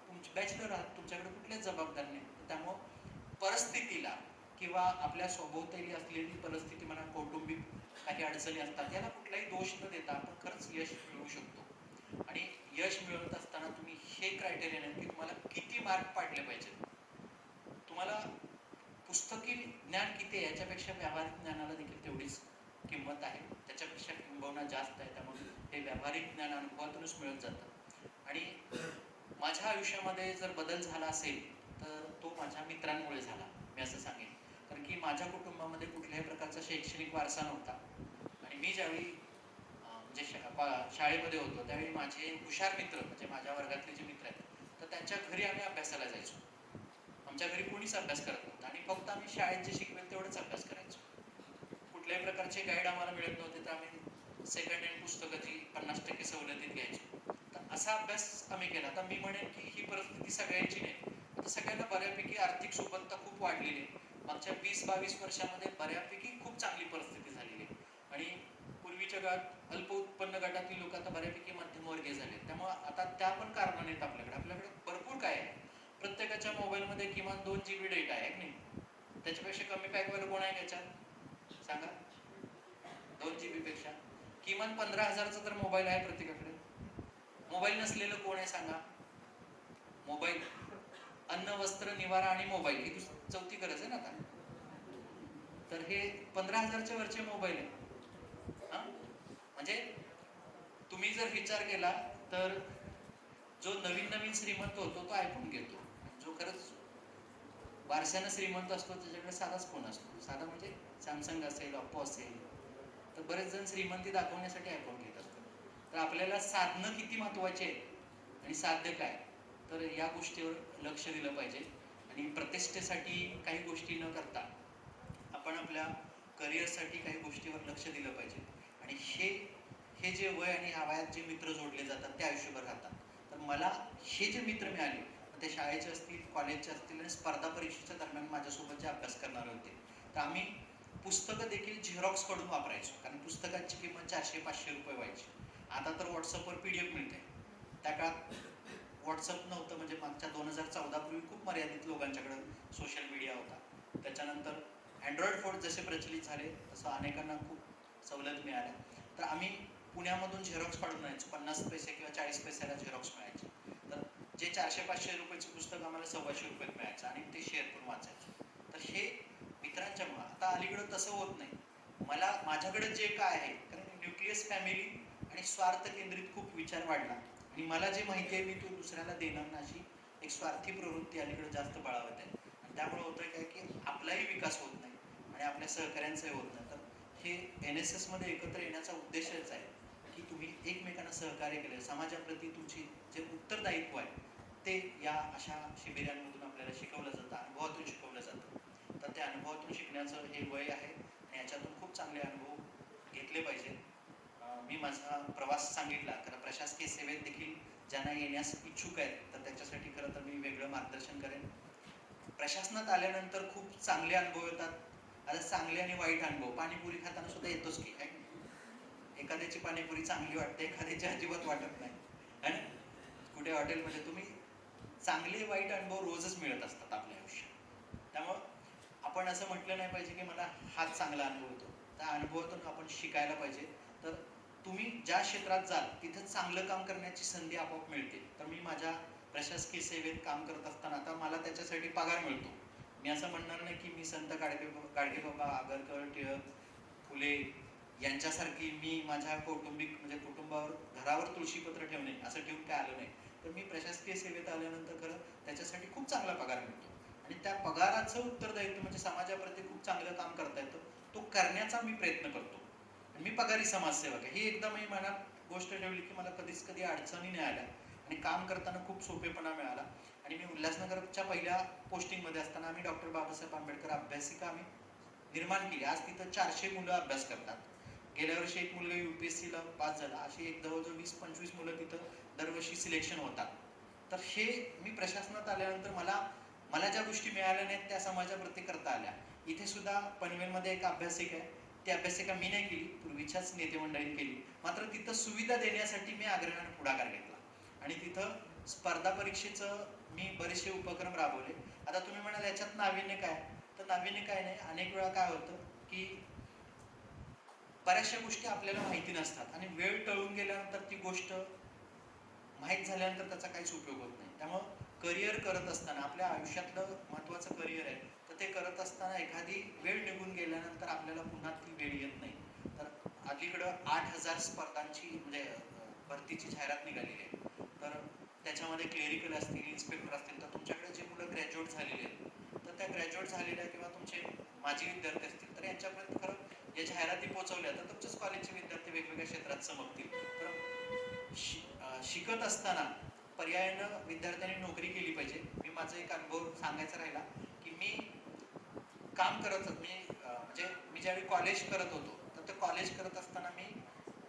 तुमचे बॅचलर आहात, तुमच्याकडे कुठल्याच जबाबदारी नाही. त्यामुळं परिस्थितीला किंवा आपल्या सभोवताली असलेली परिस्थिती म्हणा, कौटुंबिक काही अडचणी असतात, याला कुठलाही दोष न देता आपण खरंच यश मिळवू शकतो. आणि यश मिळवत असताना तुम्ही हे क्रायटेरिया नाही की तुम्हाला किती मार्क पाडले पाहिजेत, तुम्हाला पुस्तकी ज्ञान किती आहे याच्यापेक्षा व्यावहारिक ज्ञानाला देखील तेवढीच किंमत आहे, त्याच्यापेक्षा किंबहुना जास्त आहे. त्यामुळे हे व्यावहारिक ज्ञान अनुभवातूनच मिळत जातं. आणि माझ्या आयुष्यामध्ये जर बदल झाला असेल तर तो माझ्या मित्रांमुळे झाला, मी असं सांगेन. कारण की माझ्या कुटुंबामध्ये कुठल्याही प्रकारचा शैक्षणिक वारसा नव्हता. आणि मी ज्यावेळी म्हणजे शाळेमध्ये होतो त्यावेळी माझे हुशार मित्र, म्हणजे माझ्या वर्गातले जे मित्र आहेत, तर त्यांच्या घरी आम्ही अभ्यासाला जायचो. आमच्या घरी कोणीच अभ्यास करत नव्हतं आणि फक्त आम्ही शाळेत जे शिकवेल तेवढंच अभ्यास करायचो. कुठल्याही प्रकारचे गाईड आम्हाला मिळत नव्हते, तर आम्ही सेकंड हँड पुस्तकाची 50% सवलतीत घ्यायचो. तर असा अभ्यास आम्ही केला. तर मी म्हणेन की ही परिस्थिती सगळ्यांची नाही. आता सगळ्यांना बऱ्यापैकी आर्थिक सुबत्ता खूप वाढलेली आहे. मागच्या 20-22 वर्षामध्ये बऱ्यापैकी खूप चांगली परिस्थिती झालेली आहे. आणि पूर्वीच्या काळात अल्प उत्पन्न गटातील लोक आता बऱ्यापैकी मध्यमवर्गीय झाले. त्यामुळे आता त्या पण कारणं नाहीत आपल्याकडे भरपूर काय आहे. प्रत्येकाच्या मोबाईलमध्ये किमान 2 GB डेटा आहे, नाही? त्याच्यापेक्षा कमी पॅकवाला कोण आहे त्याच्यात सांगा? 2 GB पेक्षा किमान 15,000चा तर मोबाईल आहे प्रत्येकाकडे. मोबाईल नसलेलं कोण आहे सांगा? मोबाईल, अन्न, वस्त्र, निवारा आणि मोबाईल ही चौथी गरज आहे ना आता. तर हे 15,000च्या वरचे मोबाईल आहे. म्हणजे तुम्ही जर विचार केला तर जो नवीन श्रीमंत होतो तो आयफोन घेतो, जो खरंच वारशानं श्रीमंत असतो त्याच्याकडे साधाच फोन असतो. साधा म्हणजे सॅमसंग असेल, ऑप्पो असेल. तर बरेच जण श्रीमंती दाखवण्यासाठी आयफोन घेत असतात. तर आपल्याला साधनं किती महत्वाची आहेत आणि साध्य काय, तर या गोष्टीवर लक्ष दिलं पाहिजे. आणि प्रतिष्ठेसाठी काही गोष्टी न करता आपण आपल्या करिअरसाठी काही गोष्टीवर लक्ष दिलं पाहिजे. आणि हे जे वय आणि ह्या वयात जे मित्र जोडले जातात ते आयुष्यभर राहतात. तर मला हे जे मित्र मिळाले, ते शाळेचे असतील, कॉलेजचे असतील आणि स्पर्धा परीक्षेच्या दरम्यान माझ्यासोबत जे अभ्यास करणारे होते, तर आम्ही पुस्तकं देखील झेरॉक्स कडून वापरायचो. कारण पुस्तकाची किंमत 400-500 रुपये व्हायची. आता तर व्हॉट्सअपवर PDF मिळते. त्या काळात व्हॉट्सअप नव्हतं, म्हणजे मागच्या 2014 पूर्वी खूप मर्यादित लोकांच्याकडे सोशल मीडिया होता. त्याच्यानंतर अँड्रॉइड फोन जसे प्रचलित झाले तसं अनेकांना खूप सवलत मिळाल्या. तर आम्ही पुण्यामधून झेरॉक्स काढून आणायचो. 50 पैसे किंवा 40 पैशाला झेरॉक्स मिळायचे. तर जे 400-500 रुपयाचं पुस्तक आम्हाला 125 रुपयात मिळायचं आणि ते शेअर करून वाचायचं. तर हे मित्रांच्या मुळे. आता अलीकडं तसं होत नाही. मला माझ्याकडे जे काय आहे, कारण न्यूक्लियस फॅमिली आणि स्वार्थ केंद्रित खूप विचार वाढला आणि मला जे माहिती आहे मी तो दुसऱ्याला देणार ना, अशी एक स्वार्थी प्रवृत्ती अलीकडे जास्त बळावत आहे. आणि त्यामुळे होतं काय की आपलाही विकास होत नाही आणि आपल्या सहकाऱ्यांचाही होत नाही. तर हे NSS मध्ये एकत्र येण्याचा उद्देशच आहे की तुम्ही एकमेकांना सहकार्य केलं, समाजाप्रती तुमची जे उत्तरदायित्व आहे ते या अशा शिबिरांमधून आपल्याला शिकवलं जातं, अनुभवातून शिकवलं जातं. तर त्या अनुभवातून शिकण्याचं हे वय आहे आणि याच्यातून खूप चांगले अनुभव घेतले पाहिजे. मी माझा प्रवास सांगितला, कारण प्रशासकीय सेवेत देखील ज्यांना येण्यास इच्छुक आहेत तर त्याच्यासाठी खरं तर मी वेगळं मार्गदर्शन करेन. प्रशासनात आल्यानंतर खूप चांगले अनुभव येतात. आता चांगले आणि वाईट अनुभव पाणीपुरी खाताना सुद्धा येतोच की काय. एखाद्याची पाणीपुरी चांगली वाटते, एखाद्याची अजिबात वाटत नाही है ना. कुठे हॉटेलमध्ये तुम्ही चांगले वाईट अनुभव रोजच मिळत असतात आपल्या आयुष्यात. त्यामुळं आपण असं म्हटलं नाही पाहिजे की मला हाच चांगला अनुभव होतो. त्या अनुभवातून आपण शिकायला पाहिजे. तर तुम्ही ज्या क्षेत्रात जाल तिथं चांगलं काम करण्याची संधी आपोआप मिळते. तर मी माझ्या प्रशासकीय सेवेत काम करत असताना आता मला त्याच्यासाठी पगार मिळतो. मी असं म्हणणार नाही की मी संत गाडगेबाबा, आगरकर, टिळक, फुले यांच्यासारखी मी माझ्या कौटुंबिक म्हणजे कुटुंबावर घरावर तुळशीपत्र ठेवणे असं ठेवून काय आलं नाही. तर मी प्रशासकीय सेवेत आल्यानंतर खरं त्याच्यासाठी खूप चांगला पगार मिळतो आणि त्या पगाराचं उत्तरदायित्व म्हणजे समाजाप्रती खूप चांगलं काम करता येतं. तो करण्याचा मी प्रयत्न करतो. मी पगारी समाजसेवक आहे. ही एकदा मी मनात गोष्ट ठेवली की मला कधी अडचणी नाही आल्या आणि काम करताना खूप सोपेपणा मिळाला. आणि मी उल्हासनगरच्या पहिल्या पोस्टिंगमध्ये असताना आम्ही डॉक्टर बाबासाहेब आंबेडकर अभ्यासिका आम्ही निर्माण केली. आज तिथं 400 मुलं अभ्यास करतात. गेल्या वर्षी एक मुलगा UPSCला पास झाला. अशी एक जवळजवळ 20-25 मुलं तिथं दरवर्षी सिलेक्शन होतात. तर हे मी प्रशासनात आल्यानंतर मला ज्या गोष्टी मिळाल्या नाहीत त्या समाजाप्रती करता आल्या. इथे सुद्धा पनवेलमध्ये एक अभ्यासिका आहे. ती अभ्यासिका मी नाही केली, पूर्वीच्याच नेते मंडळींनी केली. मात्र तिथं सुविधा देण्यासाठी मी आग्रहाने पुढाकार घेतला आणि तिथं स्पर्धा परीक्षेचं मी बरेचसे उपक्रम राबवले. आता तुम्ही म्हणाल याच्यात नाविन्य काय? तर नाविन्य काय नाही. अनेक वेळा काय होतं की बऱ्याचशा गोष्टी आपल्याला माहिती नसतात आणि वेळ टळून गेल्यानंतर ती गोष्ट माहीत झाल्यानंतर त्याचा काहीच उपयोग होत नाही. त्यामुळं करिअर करत असताना आपल्या आयुष्यातलं महत्त्वाचं करिअर आहे, तर ते करत असताना एखादी वेळ निघून गेल्यानंतर आपल्याला पुन्हा ती वेळ येत नाही. तर अलीकडं 8,000 स्पर्धांची म्हणजे भरतीची जाहिरात निघालेली आहे. तर त्याच्यामध्ये क्लेरिकल असतील, इन्स्पेक्टर असतील, तर तुमच्याकडे जे मुलं ग्रॅज्युएट झालेले आहेत तर त्या ग्रॅज्युएट झालेल्या किंवा तुमचे माजी विद्यार्थी असतील तर यांच्यापर्यंत खरं या जाहिराती पोहोचवल्या तर तुमच्याच कॉलेजचे विद्यार्थी वेगवेगळ्या क्षेत्रात चमकतील. तर शिकत असताना पर्यायानं विद्यार्थ्यांनी नोकरी केली पाहिजे. मी माझा एक अनुभव सांगायचा राहिला की मी काम करत म्हणजे मी ज्यावेळी कॉलेज करत होतो तर ते कॉलेज करत असताना मी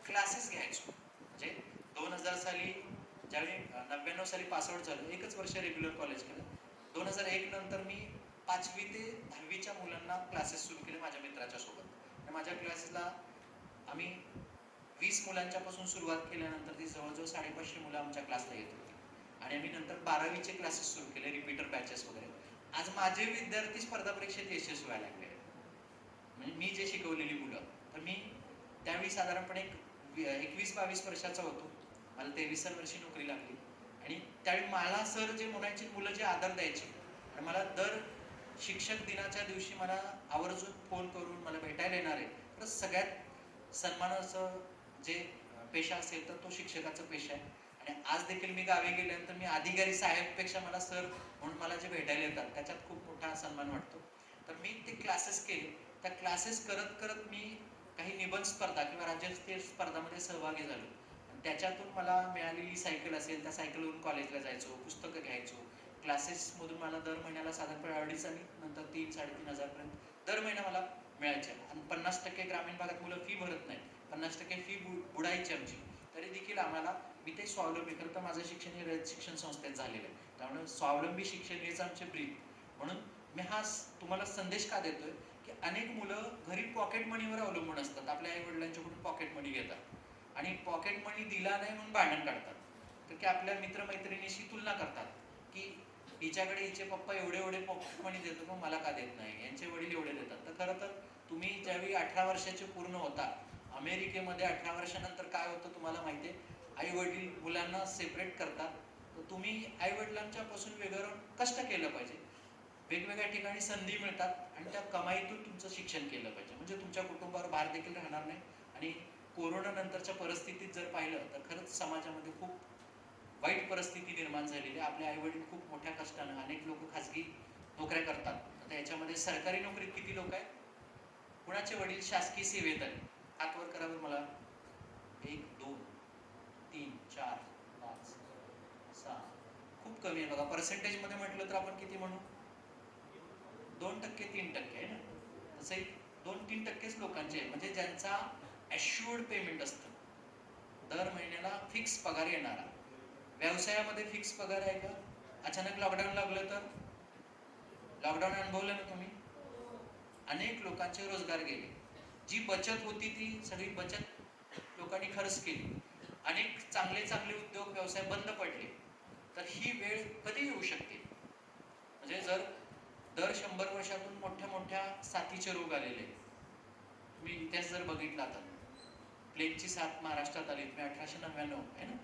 क्लासेस घ्यायचो. म्हणजे 2000 साली ज्यावेळी 99 साली पासआउट झालो, एकच वर्ष रेग्युलर कॉलेज केलं. 2001 नंतर मी 5वी ते 10वीच्या मुलांना क्लासेस सुरू केले माझ्या मित्राच्या सोबत. आणि माझ्या क्लासला आम्ही 20 मुलांच्या पासून सुरुवात केल्यानंतर ती जवळजवळ 550 मुलं आमच्या क्लासला येत होती. आणि आम्ही नंतर 12वीचे क्लासेस सुरू केले, रिपीटर बॅचेस वगैरे. आज माझे विद्यार्थी स्पर्धा परीक्षेत यशस्वी व्हायला लागले. म्हणजे मी जे शिकवलेली मुलं, तर मी त्यावेळी साधारणपणे 21-22 वर्षाचा होतो. मला 23व्या वर्षी नोकरी लागली आणि त्यावेळी मला सर जे म्हणायचे, मुलं जे आदर द्यायचे आणि मला दर शिक्षक दिनाच्या दिवशी मला आवर्जून फोन करून मला भेटायला येणार आहे. तर सगळ्यात सन्मानाचं जे पेशा असेल तर तो शिक्षकाचा पेशा आहे. आणि आज देखील मी गावी गेल्यानंतर मी अधिकारी साहेबपेक्षा मला सर म्हणून मला जे भेटायला येतात त्याच्यात खूप मोठा सन्मान वाटतो. तर मी ते क्लासेस केले. त्या क्लासेस करत करत मी काही निबंध स्पर्धा किंवा राज्यस्तरीय स्पर्धामध्ये सहभागी झालो. आणि त्याच्यातून मला मिळालेली सायकल असेल त्या सायकलवरून कॉलेजला जायचो, पुस्तकं घ्यायचो. क्लासेसमधून मला दर महिन्याला साधारणपणे 2.5 आणि नंतर 3-3.5 हजारपर्यंत दर महिना मला मिळायचे. आणि 50% ग्रामीण भागात मुलं फी भरत नाहीत, 50% फी बुडायची आमची. तरी देखील आम्हाला मी ते स्वावलंबी, खरं तर माझं शिक्षण हे रयत शिक्षण संस्थेत झालेलं आहे. त्यामुळे स्वावलंबी शिक्षण हेच आमचे ब्रीद. म्हणून मी हा तुम्हाला संदेश का देतोय की अनेक मुलं घरी पॉकेट मनीवर अवलंबून असतात. आपल्या आई वडिलांच्याकडून पॉकेट मनी घेतात आणि पॉकेट मनी दिला नाही म्हणून भांडण काढतात. तर की आपल्या मित्रमैत्रिणीशी तुलना करतात की हिच्याकडे हिचे पप्पा एवढे एवढे पॉकेट मनी देतो पण मला का देत नाही, यांचे वडील एवढे देतात. तर खरं तर तुम्ही ज्यावेळी 18 वर्षाचे पूर्ण होता, अमेरिकेमध्ये 18 वर्षानंतर काय होतं तुम्हाला माहिती आहे, आई वडील मुलांना सेपरेट करतात. तर तुम्ही आई वडिलांच्या पासून वेगळं राहून कष्ट केलं पाहिजे, वेगवेगळ्या ठिकाणी संधी मिळतात आणि त्या कमाईतून तुमचं शिक्षण केलं पाहिजे. म्हणजे तुमच्या कुटुंबावर भार देखील राहणार नाही. आणि कोरोना नंतरच्या परिस्थितीत जर पाहिलं तर खरंच समाजामध्ये खूप वाईट परिस्थिती निर्माण झालेली आहे. आपले आई वडील खूप मोठ्या कष्टानं, अनेक लोक खाजगी नोकऱ्या करतात. आता याच्यामध्ये सरकारी नोकरीत किती लोक आहेत, कुणाचे वडील शासकीय सेवेत आहेत, हात वर करा बरं मला. 1 2 3 4 5 6, खूप कमी आहे बघा. पर्सेंटेज मध्ये म्हटलं तर आपण किती म्हणू, 2% 3% आहे ना. तसंही 2-3%च लोकांचे आहे, म्हणजे ज्यांचा ॲश्युअर्ड पेमेंट असतं, दर महिन्याला फिक्स पगार येणारा. व्यवसायामध्ये फिक्स पगार आहे का? अचानक लॉकडाऊन लागलं तर, लॉकडाऊन अनुभवलं ना तुम्ही, अनेक लोकांचे रोजगार गेले. जी बचत होती ती सगळी बचत लोक लोकांनी खर्च केली, अनेक चांगले चांगले उद्योग व्यवसाय बंद पडले, तर ही वेळ कधी येऊ शकते? म्हणजे जर दर 100 वर्षातून मोठ्या मोठ्या साथीचे रोग आलेले, तुम्ही इतिहास जर बघितला तर प्लेगची साथ महाराष्ट्रात आली 1899 आहे ना,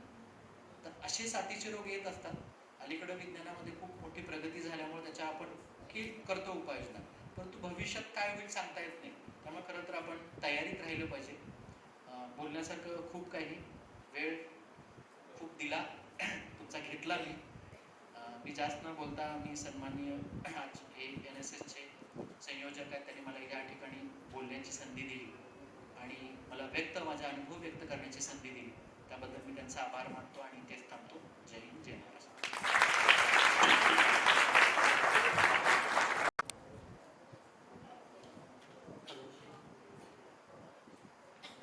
तर असे साथीचे रोग येत असतात. अलीकडे विज्ञानामध्ये खूप मोठी प्रगती झाल्यामुळे त्याच्या आपण करतो उपाययोजना, परंतु भविष्यात काय होईल सांगता येत नाही. त्यामुळे खरं तर आपण तयारीत राहिलं पाहिजे. बोलण्यासारखं खूप काही, वेळ खूप दिला तुमचा घेतला मी जास्त न बोलता मी सन्माननीय आज हे NSSचे संयोजक आहेत, त्यांनी मला या ठिकाणी बोलण्याची संधी दिली आणि मला माझा अनुभव व्यक्त करण्याची संधी दिली, त्याबद्दल मी त्यांचा आभार मानतो आणि तेच थांबतो. जय हिंद, जय Maharashtra.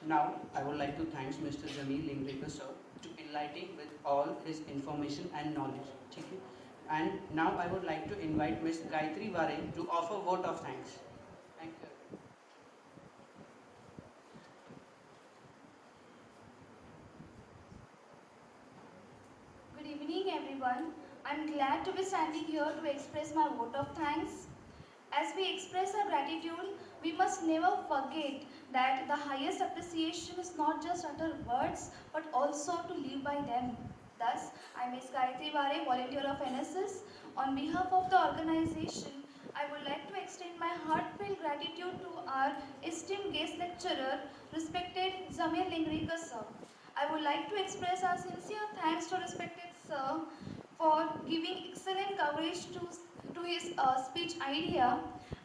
Now, I would like to thank Mr. Jamil Lingrekar sir to enlightening with all his information and knowledge. Okay? And now I would like to invite Ms. Gayatri Vare to offer vote of thanks. Thank you. Good evening, everyone. I'm glad to be standing here to express my vote of thanks. As we express our gratitude, we must never forget that the highest appreciation is not just utter words but also to live by them. Thus, I, Ms. Gayatri Vare, volunteer of NSS, on behalf of the organization, I would like to extend my heartfelt gratitude to our esteemed guest lecturer, respected Jamil Lingrekar sir. I would like to express our sincere thanks to respected sir for giving excellent coverage to his speech idea.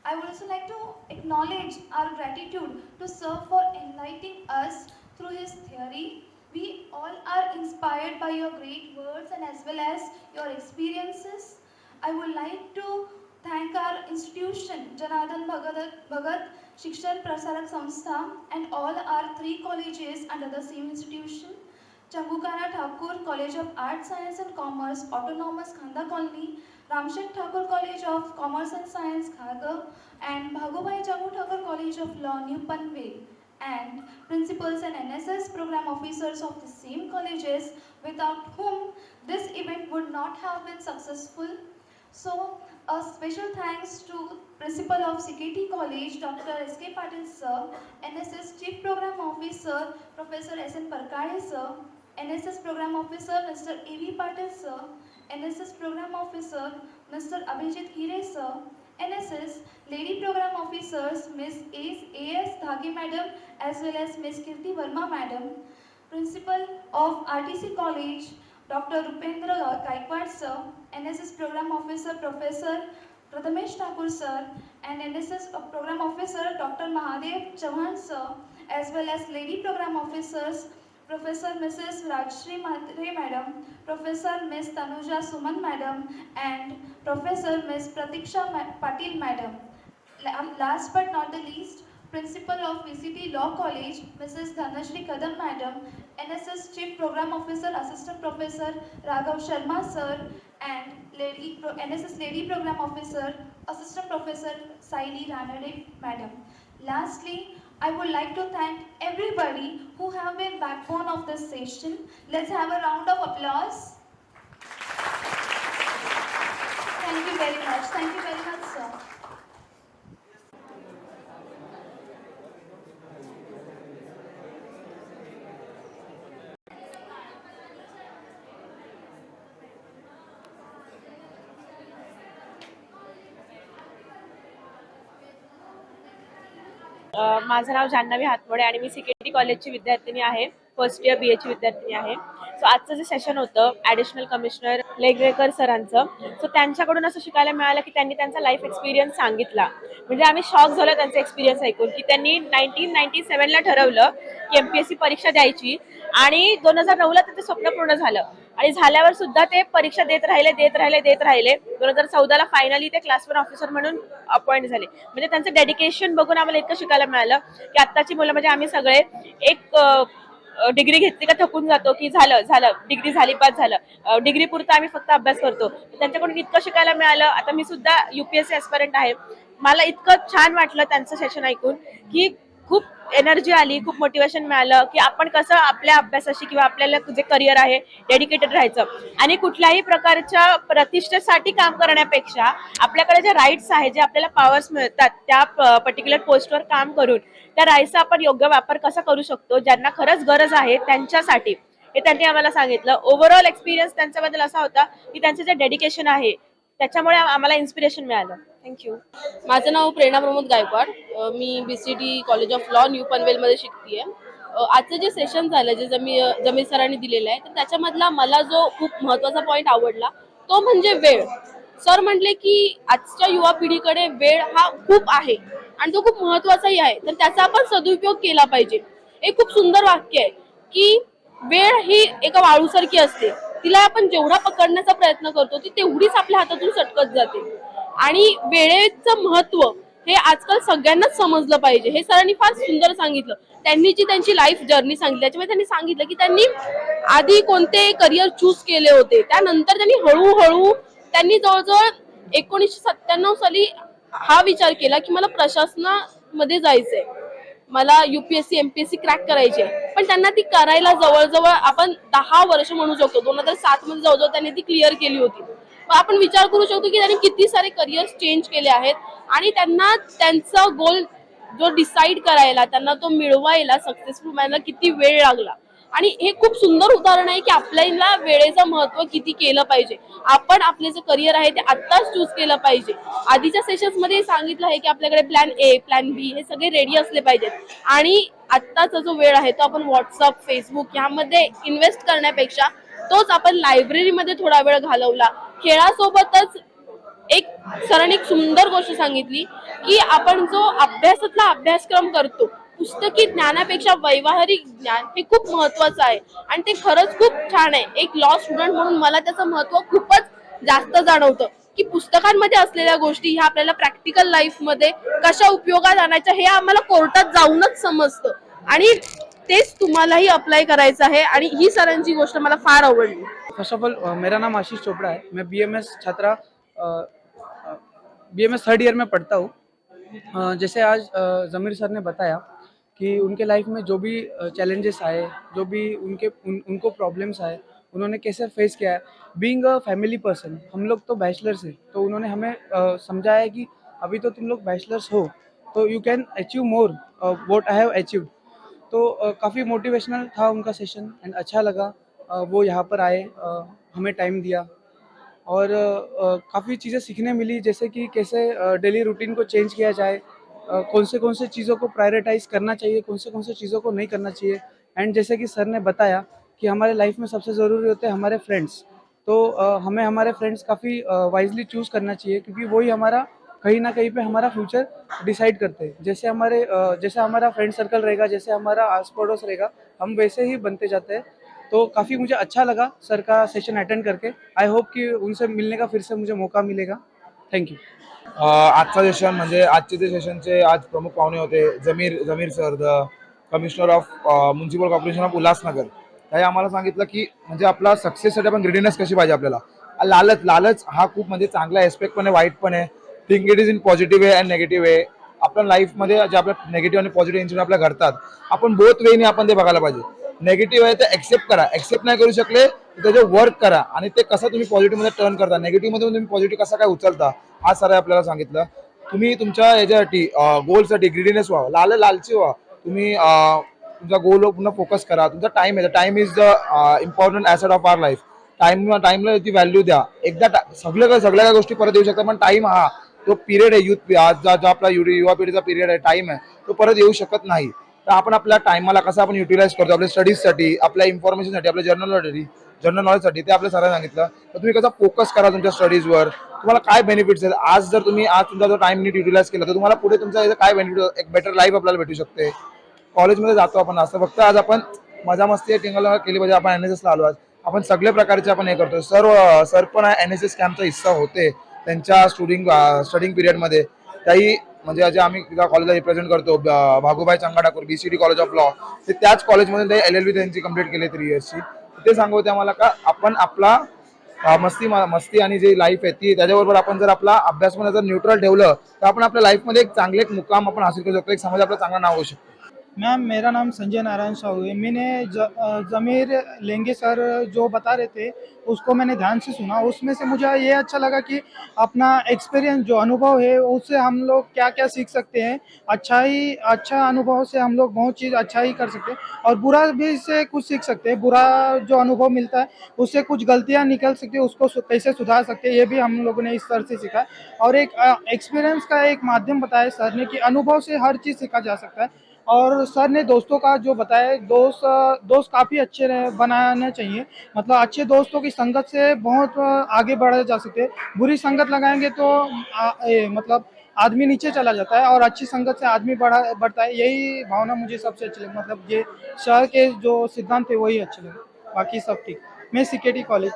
I would also like to acknowledge our gratitude to sir for enlightening us through his theory. We all are inspired by your great words and as well as your experiences. I would like to thank our institution, Janardhan Bhagat Shikshan Prasarak Samstha, and all our 3 colleges under the same institution. Changukana Thakur College of Arts, Science and Commerce, Autonomous Khanda Colony, Ramshet Thakur College of Commerce and Science, Khargar, and Bhagubai Jangu Thakur College of Law, New Panvel, and principals and NSS program officers of the same colleges, without whom this event would not have been successful. So, a special thanks to Principal of CKT College, Dr. S.K. Patil sir, NSS Chief Program Officer, Professor S.N. Parkade sir, NSS Program Officer, Mr. A.V. Patil sir, NSS Program Officer, Mr. Abhijit Hire sir, NSS Lady Program Officers, Ms. A.S. Dhage Madam, as well as Ms. Kirti Verma Madam, Principal of RTC College, Dr. Rupendra Gaikwad sir, NSS Program Officer Professor Prathamesh Thakur sir, and NSS Program Officer Dr. Mahadev Chauhan sir, as well as Lady Program Officers Professor Mrs. Rajshri Matre Madam, Professor Ms. Tanuja Suman Madam, and Professor Ms. Pratiksha Patil Madam. Last but not the least, Principal of VCT Law College, Mrs. Dhanashri Kadam Madam, NSS Chief Program Officer, Assistant Professor Raghav Sharma Sir, and NSS Lady Program Officer, Assistant Professor Saili Ranade Madam. Lastly, I would like to thank everybody who have been backbone of this session. Let's have a round of applause. Thank you very much. Thank you very much, sir. माझं नाव जान्हवी हातवडे आणि मी CKT कॉलेजची विद्यार्थिनी आहे, first year BA ची विद्यार्थिनी आहे. So आजचं जे सेशन होतं ॲडिशनल कमिशनर लेगवेकर सरांचं, सो त्यांच्याकडून असं शिकायला मिळालं की त्यांनी त्यांचा लाईफ एक्सपिरियन्स सांगितला. म्हणजे आम्ही शॉक झालो त्यांचा एक्सपिरियन्स ऐकून की त्यांनी 1997ला ठरवलं की MPSC परीक्षा द्यायची आणि 2009ला त्याचं स्वप्न पूर्ण झालं आणि झाल्यावर सुद्धा ते परीक्षा देत राहिले. 2014ला फायनली ते क्लास 1 ऑफिसर म्हणून अपॉइंट झाले. म्हणजे त्यांचं डेडिकेशन बघून आम्हाला इतकं शिकायला मिळालं की आत्ताची मुलं म्हणजे आम्ही सगळे एक डिग्री घेतली का थकून जातो की झालं डिग्री झाली पास झालं, डिग्री पुरता आम्ही फक्त अभ्यास करतो. त्यांच्याकडून इतकं शिकायला मिळालं. आता मी सुद्धा UPSC ॲस्पिरंट आहे. मला इतकं छान वाटलं त्यांचं सेशन ऐकून की खूप एनर्जी आली, खूप मोटिवेशन मिळालं की आपण कसं आपल्या अभ्यासाशी किंवा आपल्याला जे करिअर आहे डेडिकेटेड राहायचं आणि कुठल्याही प्रकारच्या प्रतिष्ठेसाठी काम करण्यापेक्षा आपल्याकडे जे राईट्स आहेत, जे आपल्याला पॉवर्स मिळतात त्या पर्टिक्युलर पोस्टवर काम करून त्या राईट्सचा आपण योग्य वापर कसा करू शकतो, ज्यांना खरंच गरज आहे त्यांच्यासाठी, हे त्यांनी आम्हाला सांगितलं. ओव्हरऑल एक्सपिरियन्स त्यांच्याबद्दल असा होता की त्यांचं जे डेडिकेशन आहे त्याच्यामुळे आम्हाला इन्स्पिरेशन मिळालं. थँक्यू. माझं नाव प्रेरणा प्रमोद गायकवाड. मी BCT college of law new पनवेलमध्ये शिकते आहे. आजचं जे सेशन झालं जे जमीर सरांनी दिलेलं आहे तर त्याच्यामधला मला जो खूप महत्त्वाचा पॉईंट आवडला तो म्हणजे वेळ. सर म्हटले की आजच्या युवा पिढीकडे वेळ हा खूप आहे आणि तो खूप महत्त्वाचाही आहे, तर त्याचा आपण सदुपयोग केला पाहिजे. एक खूप सुंदर वाक्य आहे की वेळ ही एका वाळूसारखी असते, तिला आपण जेवढा पकडण्याचा प्रयत्न करतो ती तेवढीच आपल्या हातातून सटकत जाते आणि वेळेचं महत्त्व हे आजकाल सगळ्यांनाच समजलं पाहिजे. हे सरांनी फार सुंदर सांगितलं. त्यांनी जी त्यांची लाईफ जर्नी सांगितली त्याच्यामध्ये त्यांनी सांगितलं की त्यांनी आधी कोणते करिअर चूज केले होते, त्यानंतर त्यांनी हळूहळू त्यांनी जवळजवळ 1997 साली हा विचार केला की मला प्रशासनामध्ये जायचंय, मला UPSC MPSC क्रॅक करायची आहे, पण त्यांना ती करायला जवळजवळ आपण 10 वर्ष म्हणू शकतो. 2007 मध्ये जवळजवळ त्यांनी ती क्लिअर केली होती. आपण विचार करू शकतो की त्यांनी किती सारे करिअर चेंज केले आहेत आणि त्यांना त्यांचा गोल जो डिसाईड करायला, त्यांना तो मिळवायला सक्सेसफुल व्हायला किती वेळ लागला. आणि हे खूप सुंदर उदाहरण आहे की आपल्याला वेळेचं महत्त्व किती केलं पाहिजे. आपण आपले जे करिअर आहे ते आत्ताच चूज केलं पाहिजे. आधीच्या सेशन्स मध्ये सांगितलं आहे की आपल्याकडे प्लॅन A, प्लॅन B हे सगळे रेडी असले पाहिजेत आणि आत्ताचा जो वेळ आहे तो आपण व्हॉट्सअप, फेसबुक यामध्ये इन्व्हेस्ट करण्यापेक्षा तोच आपण लायब्ररीमध्ये थोडा वेळ घालवला. खेळासोबतच एक सरांनी एक सुंदर गोष्ट सांगितली की आपण जो अभ्यासातला अभ्यासक्रम करतो, पुस्तकी ज्ञानापेक्षा व्यावहारिक ज्ञान हे खूप महत्वाचं आहे आणि ते खरंच खूप छान आहे. एक लॉ स्टुडंट म्हणून मला त्याचं महत्व खूपच जास्त जाणवतं की पुस्तकांमध्ये असलेल्या गोष्टी ह्या आपल्याला प्रॅक्टिकल लाईफमध्ये कशा उपयोगात आणायच्या हे आम्हाला कोर्टात जाऊनच समजतं आणि तेच तुम्हालाही अप्लाय करायचं आहे आणि ही सरांची गोष्ट मला फार आवडली. फर्स्ट ऑफ ऑल मेरा नाम आशीष चोपड़ा है. मैं BMS थर्ड ईयर में पढ़ता हूँ. जैसे आज ज़मीर सर ने बताया कि उनके लाइफ में जो भी चैलेंजेस आए, जो भी उनको प्रॉब्लम्स आए, उन्होंने कैसे फेस किया है. बीइंग अ फैमिली पर्सन, हम लोग तो बैचलर्स हैं, तो उन्होंने हमें समझाया कि अभी तो तुम लोग बैचलर्स हो तो you can achieve more what I have achieved. तो काफ़ी मोटिवेशनल था उनका सेशन एंड अच्छा लगा. वो यहाँ पर आए, हमें टाइम दिया और काफ़ी चीज़ें सीखने मिली, जैसे कि कैसे डेली रूटीन को चेंज किया जाए, कौन से चीज़ों को प्रायोरिटाइज करना चाहिए, कौन से चीज़ों को नहीं करना चाहिए. एंड जैसे कि सर ने बताया कि हमारे लाइफ में सबसे ज़रूरी होते हैं हमारे फ्रेंड्स, तो हमें हमारे फ्रेंड्स काफ़ी वाइजली चूज़ करना चाहिए क्योंकि वही हमारा कहीं ना कहीं पे हमारा फ्यूचर डिसाइड करते हैं. जैसे हमारा फ्रेंड सर्कल रहेगा, जैसे हमारा आस पड़ोस रहेगा, हम वैसे ही बनते जाते हैं. तो काफ़ी मुझे अच्छा लगा सर का सेशन अटेंड करके. आई होप कि उनसे मिलने का फिर से मुझे मौका मिलेगा. थँक्यू. आजचा सेशन म्हणजे आजचे ते सेशनचे आज प्रमुख पाहुणे होते Zameer sir, the commissioner of municipal corporation of Ulhasnagar. त्याने आम्हाला सांगितलं की म्हणजे आपला सक्सेससाठी आपण ग्रीडीनेस कशी पाहिजे. आपल्याला लालच हा खूप म्हणजे चांगला एस्पेक्ट पण आहे, वाईट पण आहे. Think it is in positive way and negative way. आपल्या लाईफमध्ये जे आपल्या नेगेटिव्ह आणि पॉझिटिव्ह इन्सिडेंट आपल्या घडतात, आपण बोथ वेने आपण ते बघायला पाहिजे. नेगेटिव्ह आहे ते एक्सेप्ट करा, एक्सेप्ट नाही करू शकले तर त्याचे वर्क करा आणि ते कसं तुम्ही पॉझिटिव्हमध्ये टर्न करता, नेगेटिव्हमध्ये तुम्ही पॉझिटिव्ह कसं काय उचलता, हा सर आपल्याला सांगितलं. तुम्ही तुमच्या याच्यासाठी गोलसाठी ग्रीडीनेस व्हा, लालची व्हा. तुम्ही तुमचा गोलवर पुन्हा फोकस करा. तुमचा टाइम आहे, time is the important asset of our life. टाइमला ती व्हॅल्यू द्या. एकदा सगळ्या गोष्टी परत येऊ शकतात, पण टाइम हा तो पिरियड आहे, यूथ जो आपला युवा पिढीचा पिरियड आहे, टाइम आहे, तो परत येऊ शकत नाही. तर आपण आपल्या टाइमला कसं आपण युटिलाइज करतो, आपल्या स्टडीजसाठी, आपल्या इन्फॉर्मेशनसाठी, आपल्या जनरल नॉलेजसाठी, ते आपल्या सरांनी सांगितलं. तर तुम्ही कसा फोकस करा तुमच्या स्टडीजवर, तुम्हाला काय बेनिफिट्स आहेत. आज तुमचा जो टाइम नीट युटिलाइज केला तर तुम्हाला पुढे तुमचा काय बेनिफिट, एक बेटर लाईफ आपल्याला भेटू शकते. कॉलेजमध्ये जातो आपण असं फक्त आज आपण मजा मस्ती टिंगल केली पाहिजे. आपण NSSला आलो, आज आपण सगळे प्रकारचे आपण हे करतो. सर पण NSS कॅम्पचा हिस्सा होते त्यांच्या स्टडिंग पिरियडमध्ये. त्याही म्हणजे जे आम्ही कॉलेजला रिप्रेझेंट करतो, भागुभाई चंगा Thakur BCT college of law, ते त्याच कॉलेजमध्ये ते LLB त्यांची कंप्लीट केली 3 इयर्सची. ते सांगते आम्हाला का आपण आपला मस्ती आणि जी लाईफ आहे ती त्याच्याबरोबर आपण जर आपला अभ्यासमध्ये जर न्यूट्रल ठेवलं तर आपण आपल्या लाईफमध्ये एक चांगले मुकाम आपण हासिल करू शकतो, एक समाज आपलं चांगलं नाव होऊ शकतो. मैम मेरा नाम संजय नारायण साहू है। मैंने ज़मीर लेंगे सर जो बता रहे थे उसको मैंने ध्यान से सुना। उसमें से मुझे ये अच्छा लगा कि अपना एक्सपीरियंस जो अनुभव है उससे हम लोग क्या क्या सीख सकते हैं। अच्छा अनुभव से हम लोग बहुत चीज़ अच्छा ही कर सकते हैं और बुरा भी से कुछ सीख सकते हैं। बुरा जो अनुभव मिलता है उससे कुछ गलतियाँ निकल सकती है, उसको कैसे सुधार सकते हैं ये भी हम लोगों ने इस सर से सीखा। और एक एक्सपीरियंस का एक माध्यम बताया सर ने कि अनुभव से हर चीज़ सीखा जा सकता है। और सर ने दोस्तों का जो बताया, दोस्त काफ़ी अच्छे बनाने चाहिए। मतलब अच्छे दोस्तों की संगत से बहुत आगे बढ़ा जा सकते हैं। बुरी संगत लगाएंगे तो मतलब आदमी नीचे चला जाता है और अच्छी संगत से आदमी बढ़ता है। यही भावना मुझे सबसे अच्छी लगी। मतलब ये सर के जो सिद्धांत थे वही अच्छे लगे, बाकी सब ठीक। मैं CKT कॉलेज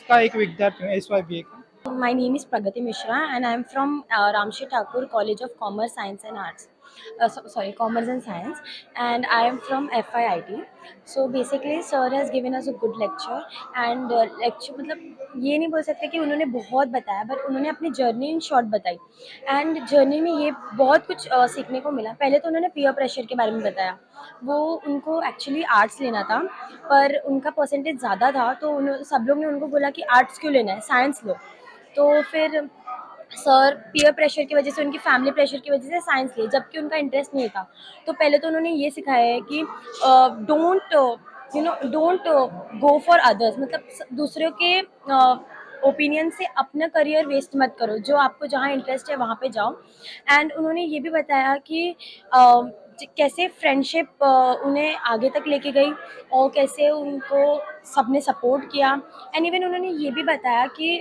का एक विद्यार्थी हूँ, SYBA का। My name is Pragati Mishra and I am from Ramshi Thakur College of Commerce, Science and Arts. Commerce and Science, and I am from FIIT. So basically, sir has given us a good lecture and lecture मतलब ये नहीं बोल सकते कि उन्होंने बहुत बताया, but उन्होंने अपनी जर्नी इन शॉर्ट बताई। एंड जर्नी में ये बहुत कुछ सीखने को मिला। पहले तो उन्होंने पीयर प्रेशर के बारे में बताया। वो उनको एक्चुअली आर्ट्स लेना था पर उनका परसेंटेज ज़्यादा था, तो सब लोग ने उनको बोला कि आर्ट्स क्यों लेना है, साइंस लो। तो फिर सर पीयर प्रेशर की वजह से, उनकी फैमिली प्रेशर की वजह से साइंस लिए, जबकि उनका इंटरेस्ट नहीं था। तो पहले तो उन्होंने ये सिखाया है कि डोंट गो फॉर अदर्स, मतलब दूसरों के ओपिनियन से अपना करियर वेस्ट मत करो। जो आपको जहाँ इंटरेस्ट है वहाँ पे जाओ। एंड उन्होंने ये भी बताया कि कैसे फ्रेंडशिप उन्हें आगे तक लेके गई और कैसे उनको सबने सपोर्ट किया। एंड इवन उन्होंने ये भी बताया कि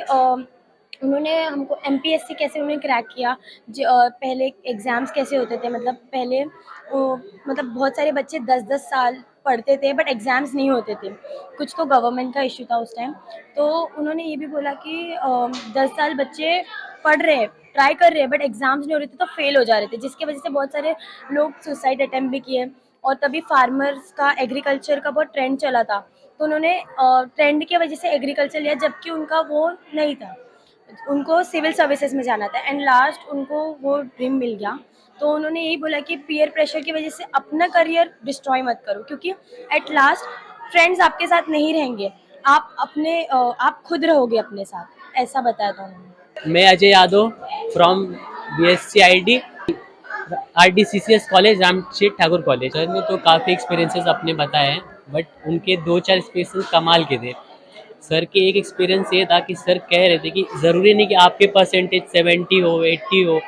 उन्होंने हमको MPSC कैसे उन्होंने क्रैक किया। पहले एग्ज़ाम्स कैसे होते थे, मतलब पहले मतलब बहुत सारे बच्चे 10-10 साल पढ़ते थे बट एग्ज़ाम्स नहीं होते थे। कुछ तो गवर्नमेंट का इशू था उस टाइम। तो उन्होंने ये भी बोला कि 10 साल बच्चे पढ़ रहे हैं, ट्राई कर रहे हैं, बट एग्ज़ाम्स नहीं हो रहे थे तो फेल हो जा रहे थे, जिसकी वजह से बहुत सारे लोग सुसाइड अटैम्प्ट भी किए। और तभी फार्मर्स का, एग्रीकल्चर का बहुत ट्रेंड चला था, तो उन्होंने ट्रेंड की वजह से एग्रीकल्चर लिया, जबकि उनका वो नहीं था, उनको सिविल सर्विसेज में जाना था। एंड लास्ट उनको वो ड्रीम मिल गया। तो उन्होंने यही बोला कि पीयर प्रेशर की वजह से अपना करियर डिस्ट्रॉय मत करो, क्योंकि एट लास्ट फ्रेंड्स आपके साथ नहीं रहेंगे, आप खुद रहोगे अपने साथ। ऐसा बताया था उन्होंने। मैं Ajay Yadav from BSc ID RDCCS college, Ramsheth Thakur college. Sir ने तो काफ़ी एक्सपीरियंसेस अपने बताए हैं, बट उनके 2-4 एक्सपीरियंसेस कमाल के थे। सर के एक एक्सपीरियंस ये था कि सर कह रहे थे कि ज़रूरी नहीं कि आपके परसेंटेज 70 हो, 80 हो,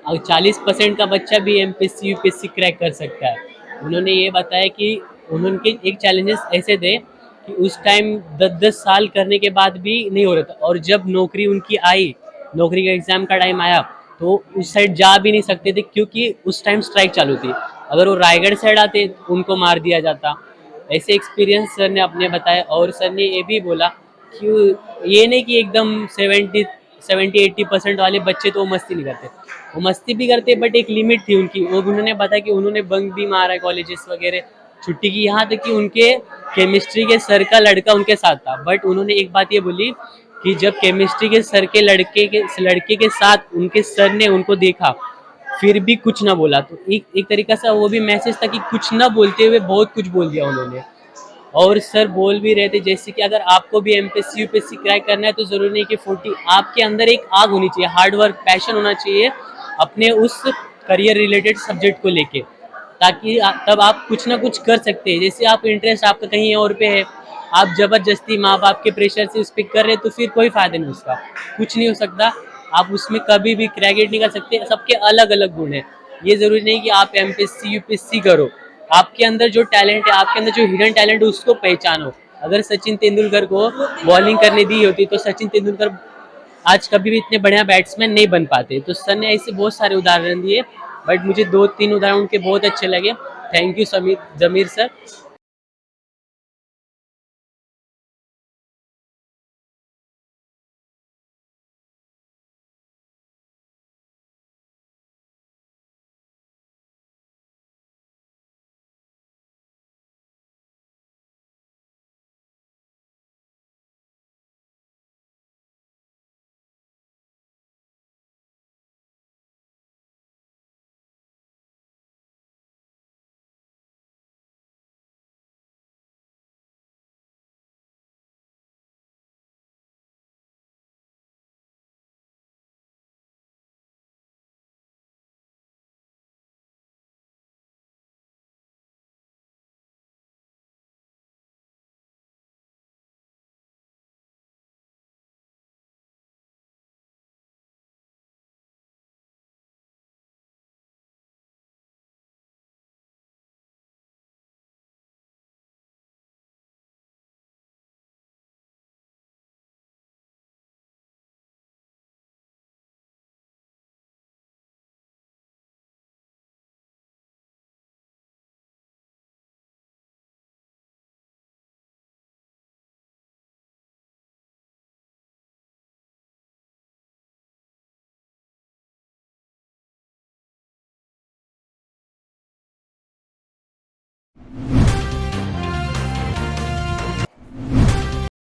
और 40% का बच्चा भी MPSC UPSC क्रैक कर सकता है। उन्होंने ये बताया कि उनके एक चैलेंजेस ऐसे थे कि उस टाइम 10-10 साल करने के बाद भी नहीं हो रहा था, और जब नौकरी उनकी आई, नौकरी का एग्ज़ाम का टाइम आया, तो उस साइड जा भी नहीं सकते थे क्योंकि उस टाइम स्ट्राइक चालू थी। अगर वो रायगढ़ साइड आते उनको मार दिया जाता। ऐसे एक्सपीरियंस सर ने अपने बताए। और सर ने ये भी बोला कि ये नहीं कि एकदम 70-80% वाले बच्चे तो मस्ती नहीं करते, वो मस्ती भी करते, बट एक लिमिट थी उनकी। वो उन्होंने बताया कि उन्होंने बंक भी मारा है कॉलेजेस वगैरह, छुट्टी की, यहाँ तक कि उनके केमिस्ट्री के सर का लड़का उनके साथ था। बट उन्होंने एक बात ये बोली कि जब केमिस्ट्री के सर के लड़के के साथ उनके सर ने उनको देखा, फिर भी कुछ ना बोला। तो एक तरीका से वो भी मैसेज था कि कुछ ना बोलते हुए बहुत कुछ बोल दिया उन्होंने। और सर बोल भी रहे थे जैसे कि अगर आपको भी MPSC UPSC क्रैक करना है तो ज़रूरी नहीं कि 40, आपके अंदर एक आग होनी चाहिए, हार्ड वर्क, पैशन होना चाहिए अपने उस करियर रिलेटेड सब्जेक्ट को लेके, ताकि तब आप कुछ ना कुछ कर सकते हैं। जैसे आप इंटरेस्ट आपका कहीं और पे है, आप ज़बरदस्ती माँ बाप के प्रेशर से उस पर कर रहे हैं, तो फिर कोई फ़ायदा नहीं, उसका कुछ नहीं हो सकता। आप उसमें कभी भी क्रैक नहीं कर सकते। सबके अलग अलग गुण हैं। ये ज़रूरी नहीं कि आप MPSC UPSC करो। आपके अंदर जो टैलेंट है, आपके अंदर जो हिडन टैलेंट है, उसको पहचानो। अगर सचिन तेंदुलकर को बॉलिंग करने दी होती तो सचिन तेंदुलकर आज कभी भी इतने बढ़िया बैट्समैन नहीं बन पाते। तो सर ने ऐसे बहुत सारे उदाहरण दिए, बट मुझे 2-3 उदाहरण उनके बहुत अच्छे लगे। Thank you Zameer sir.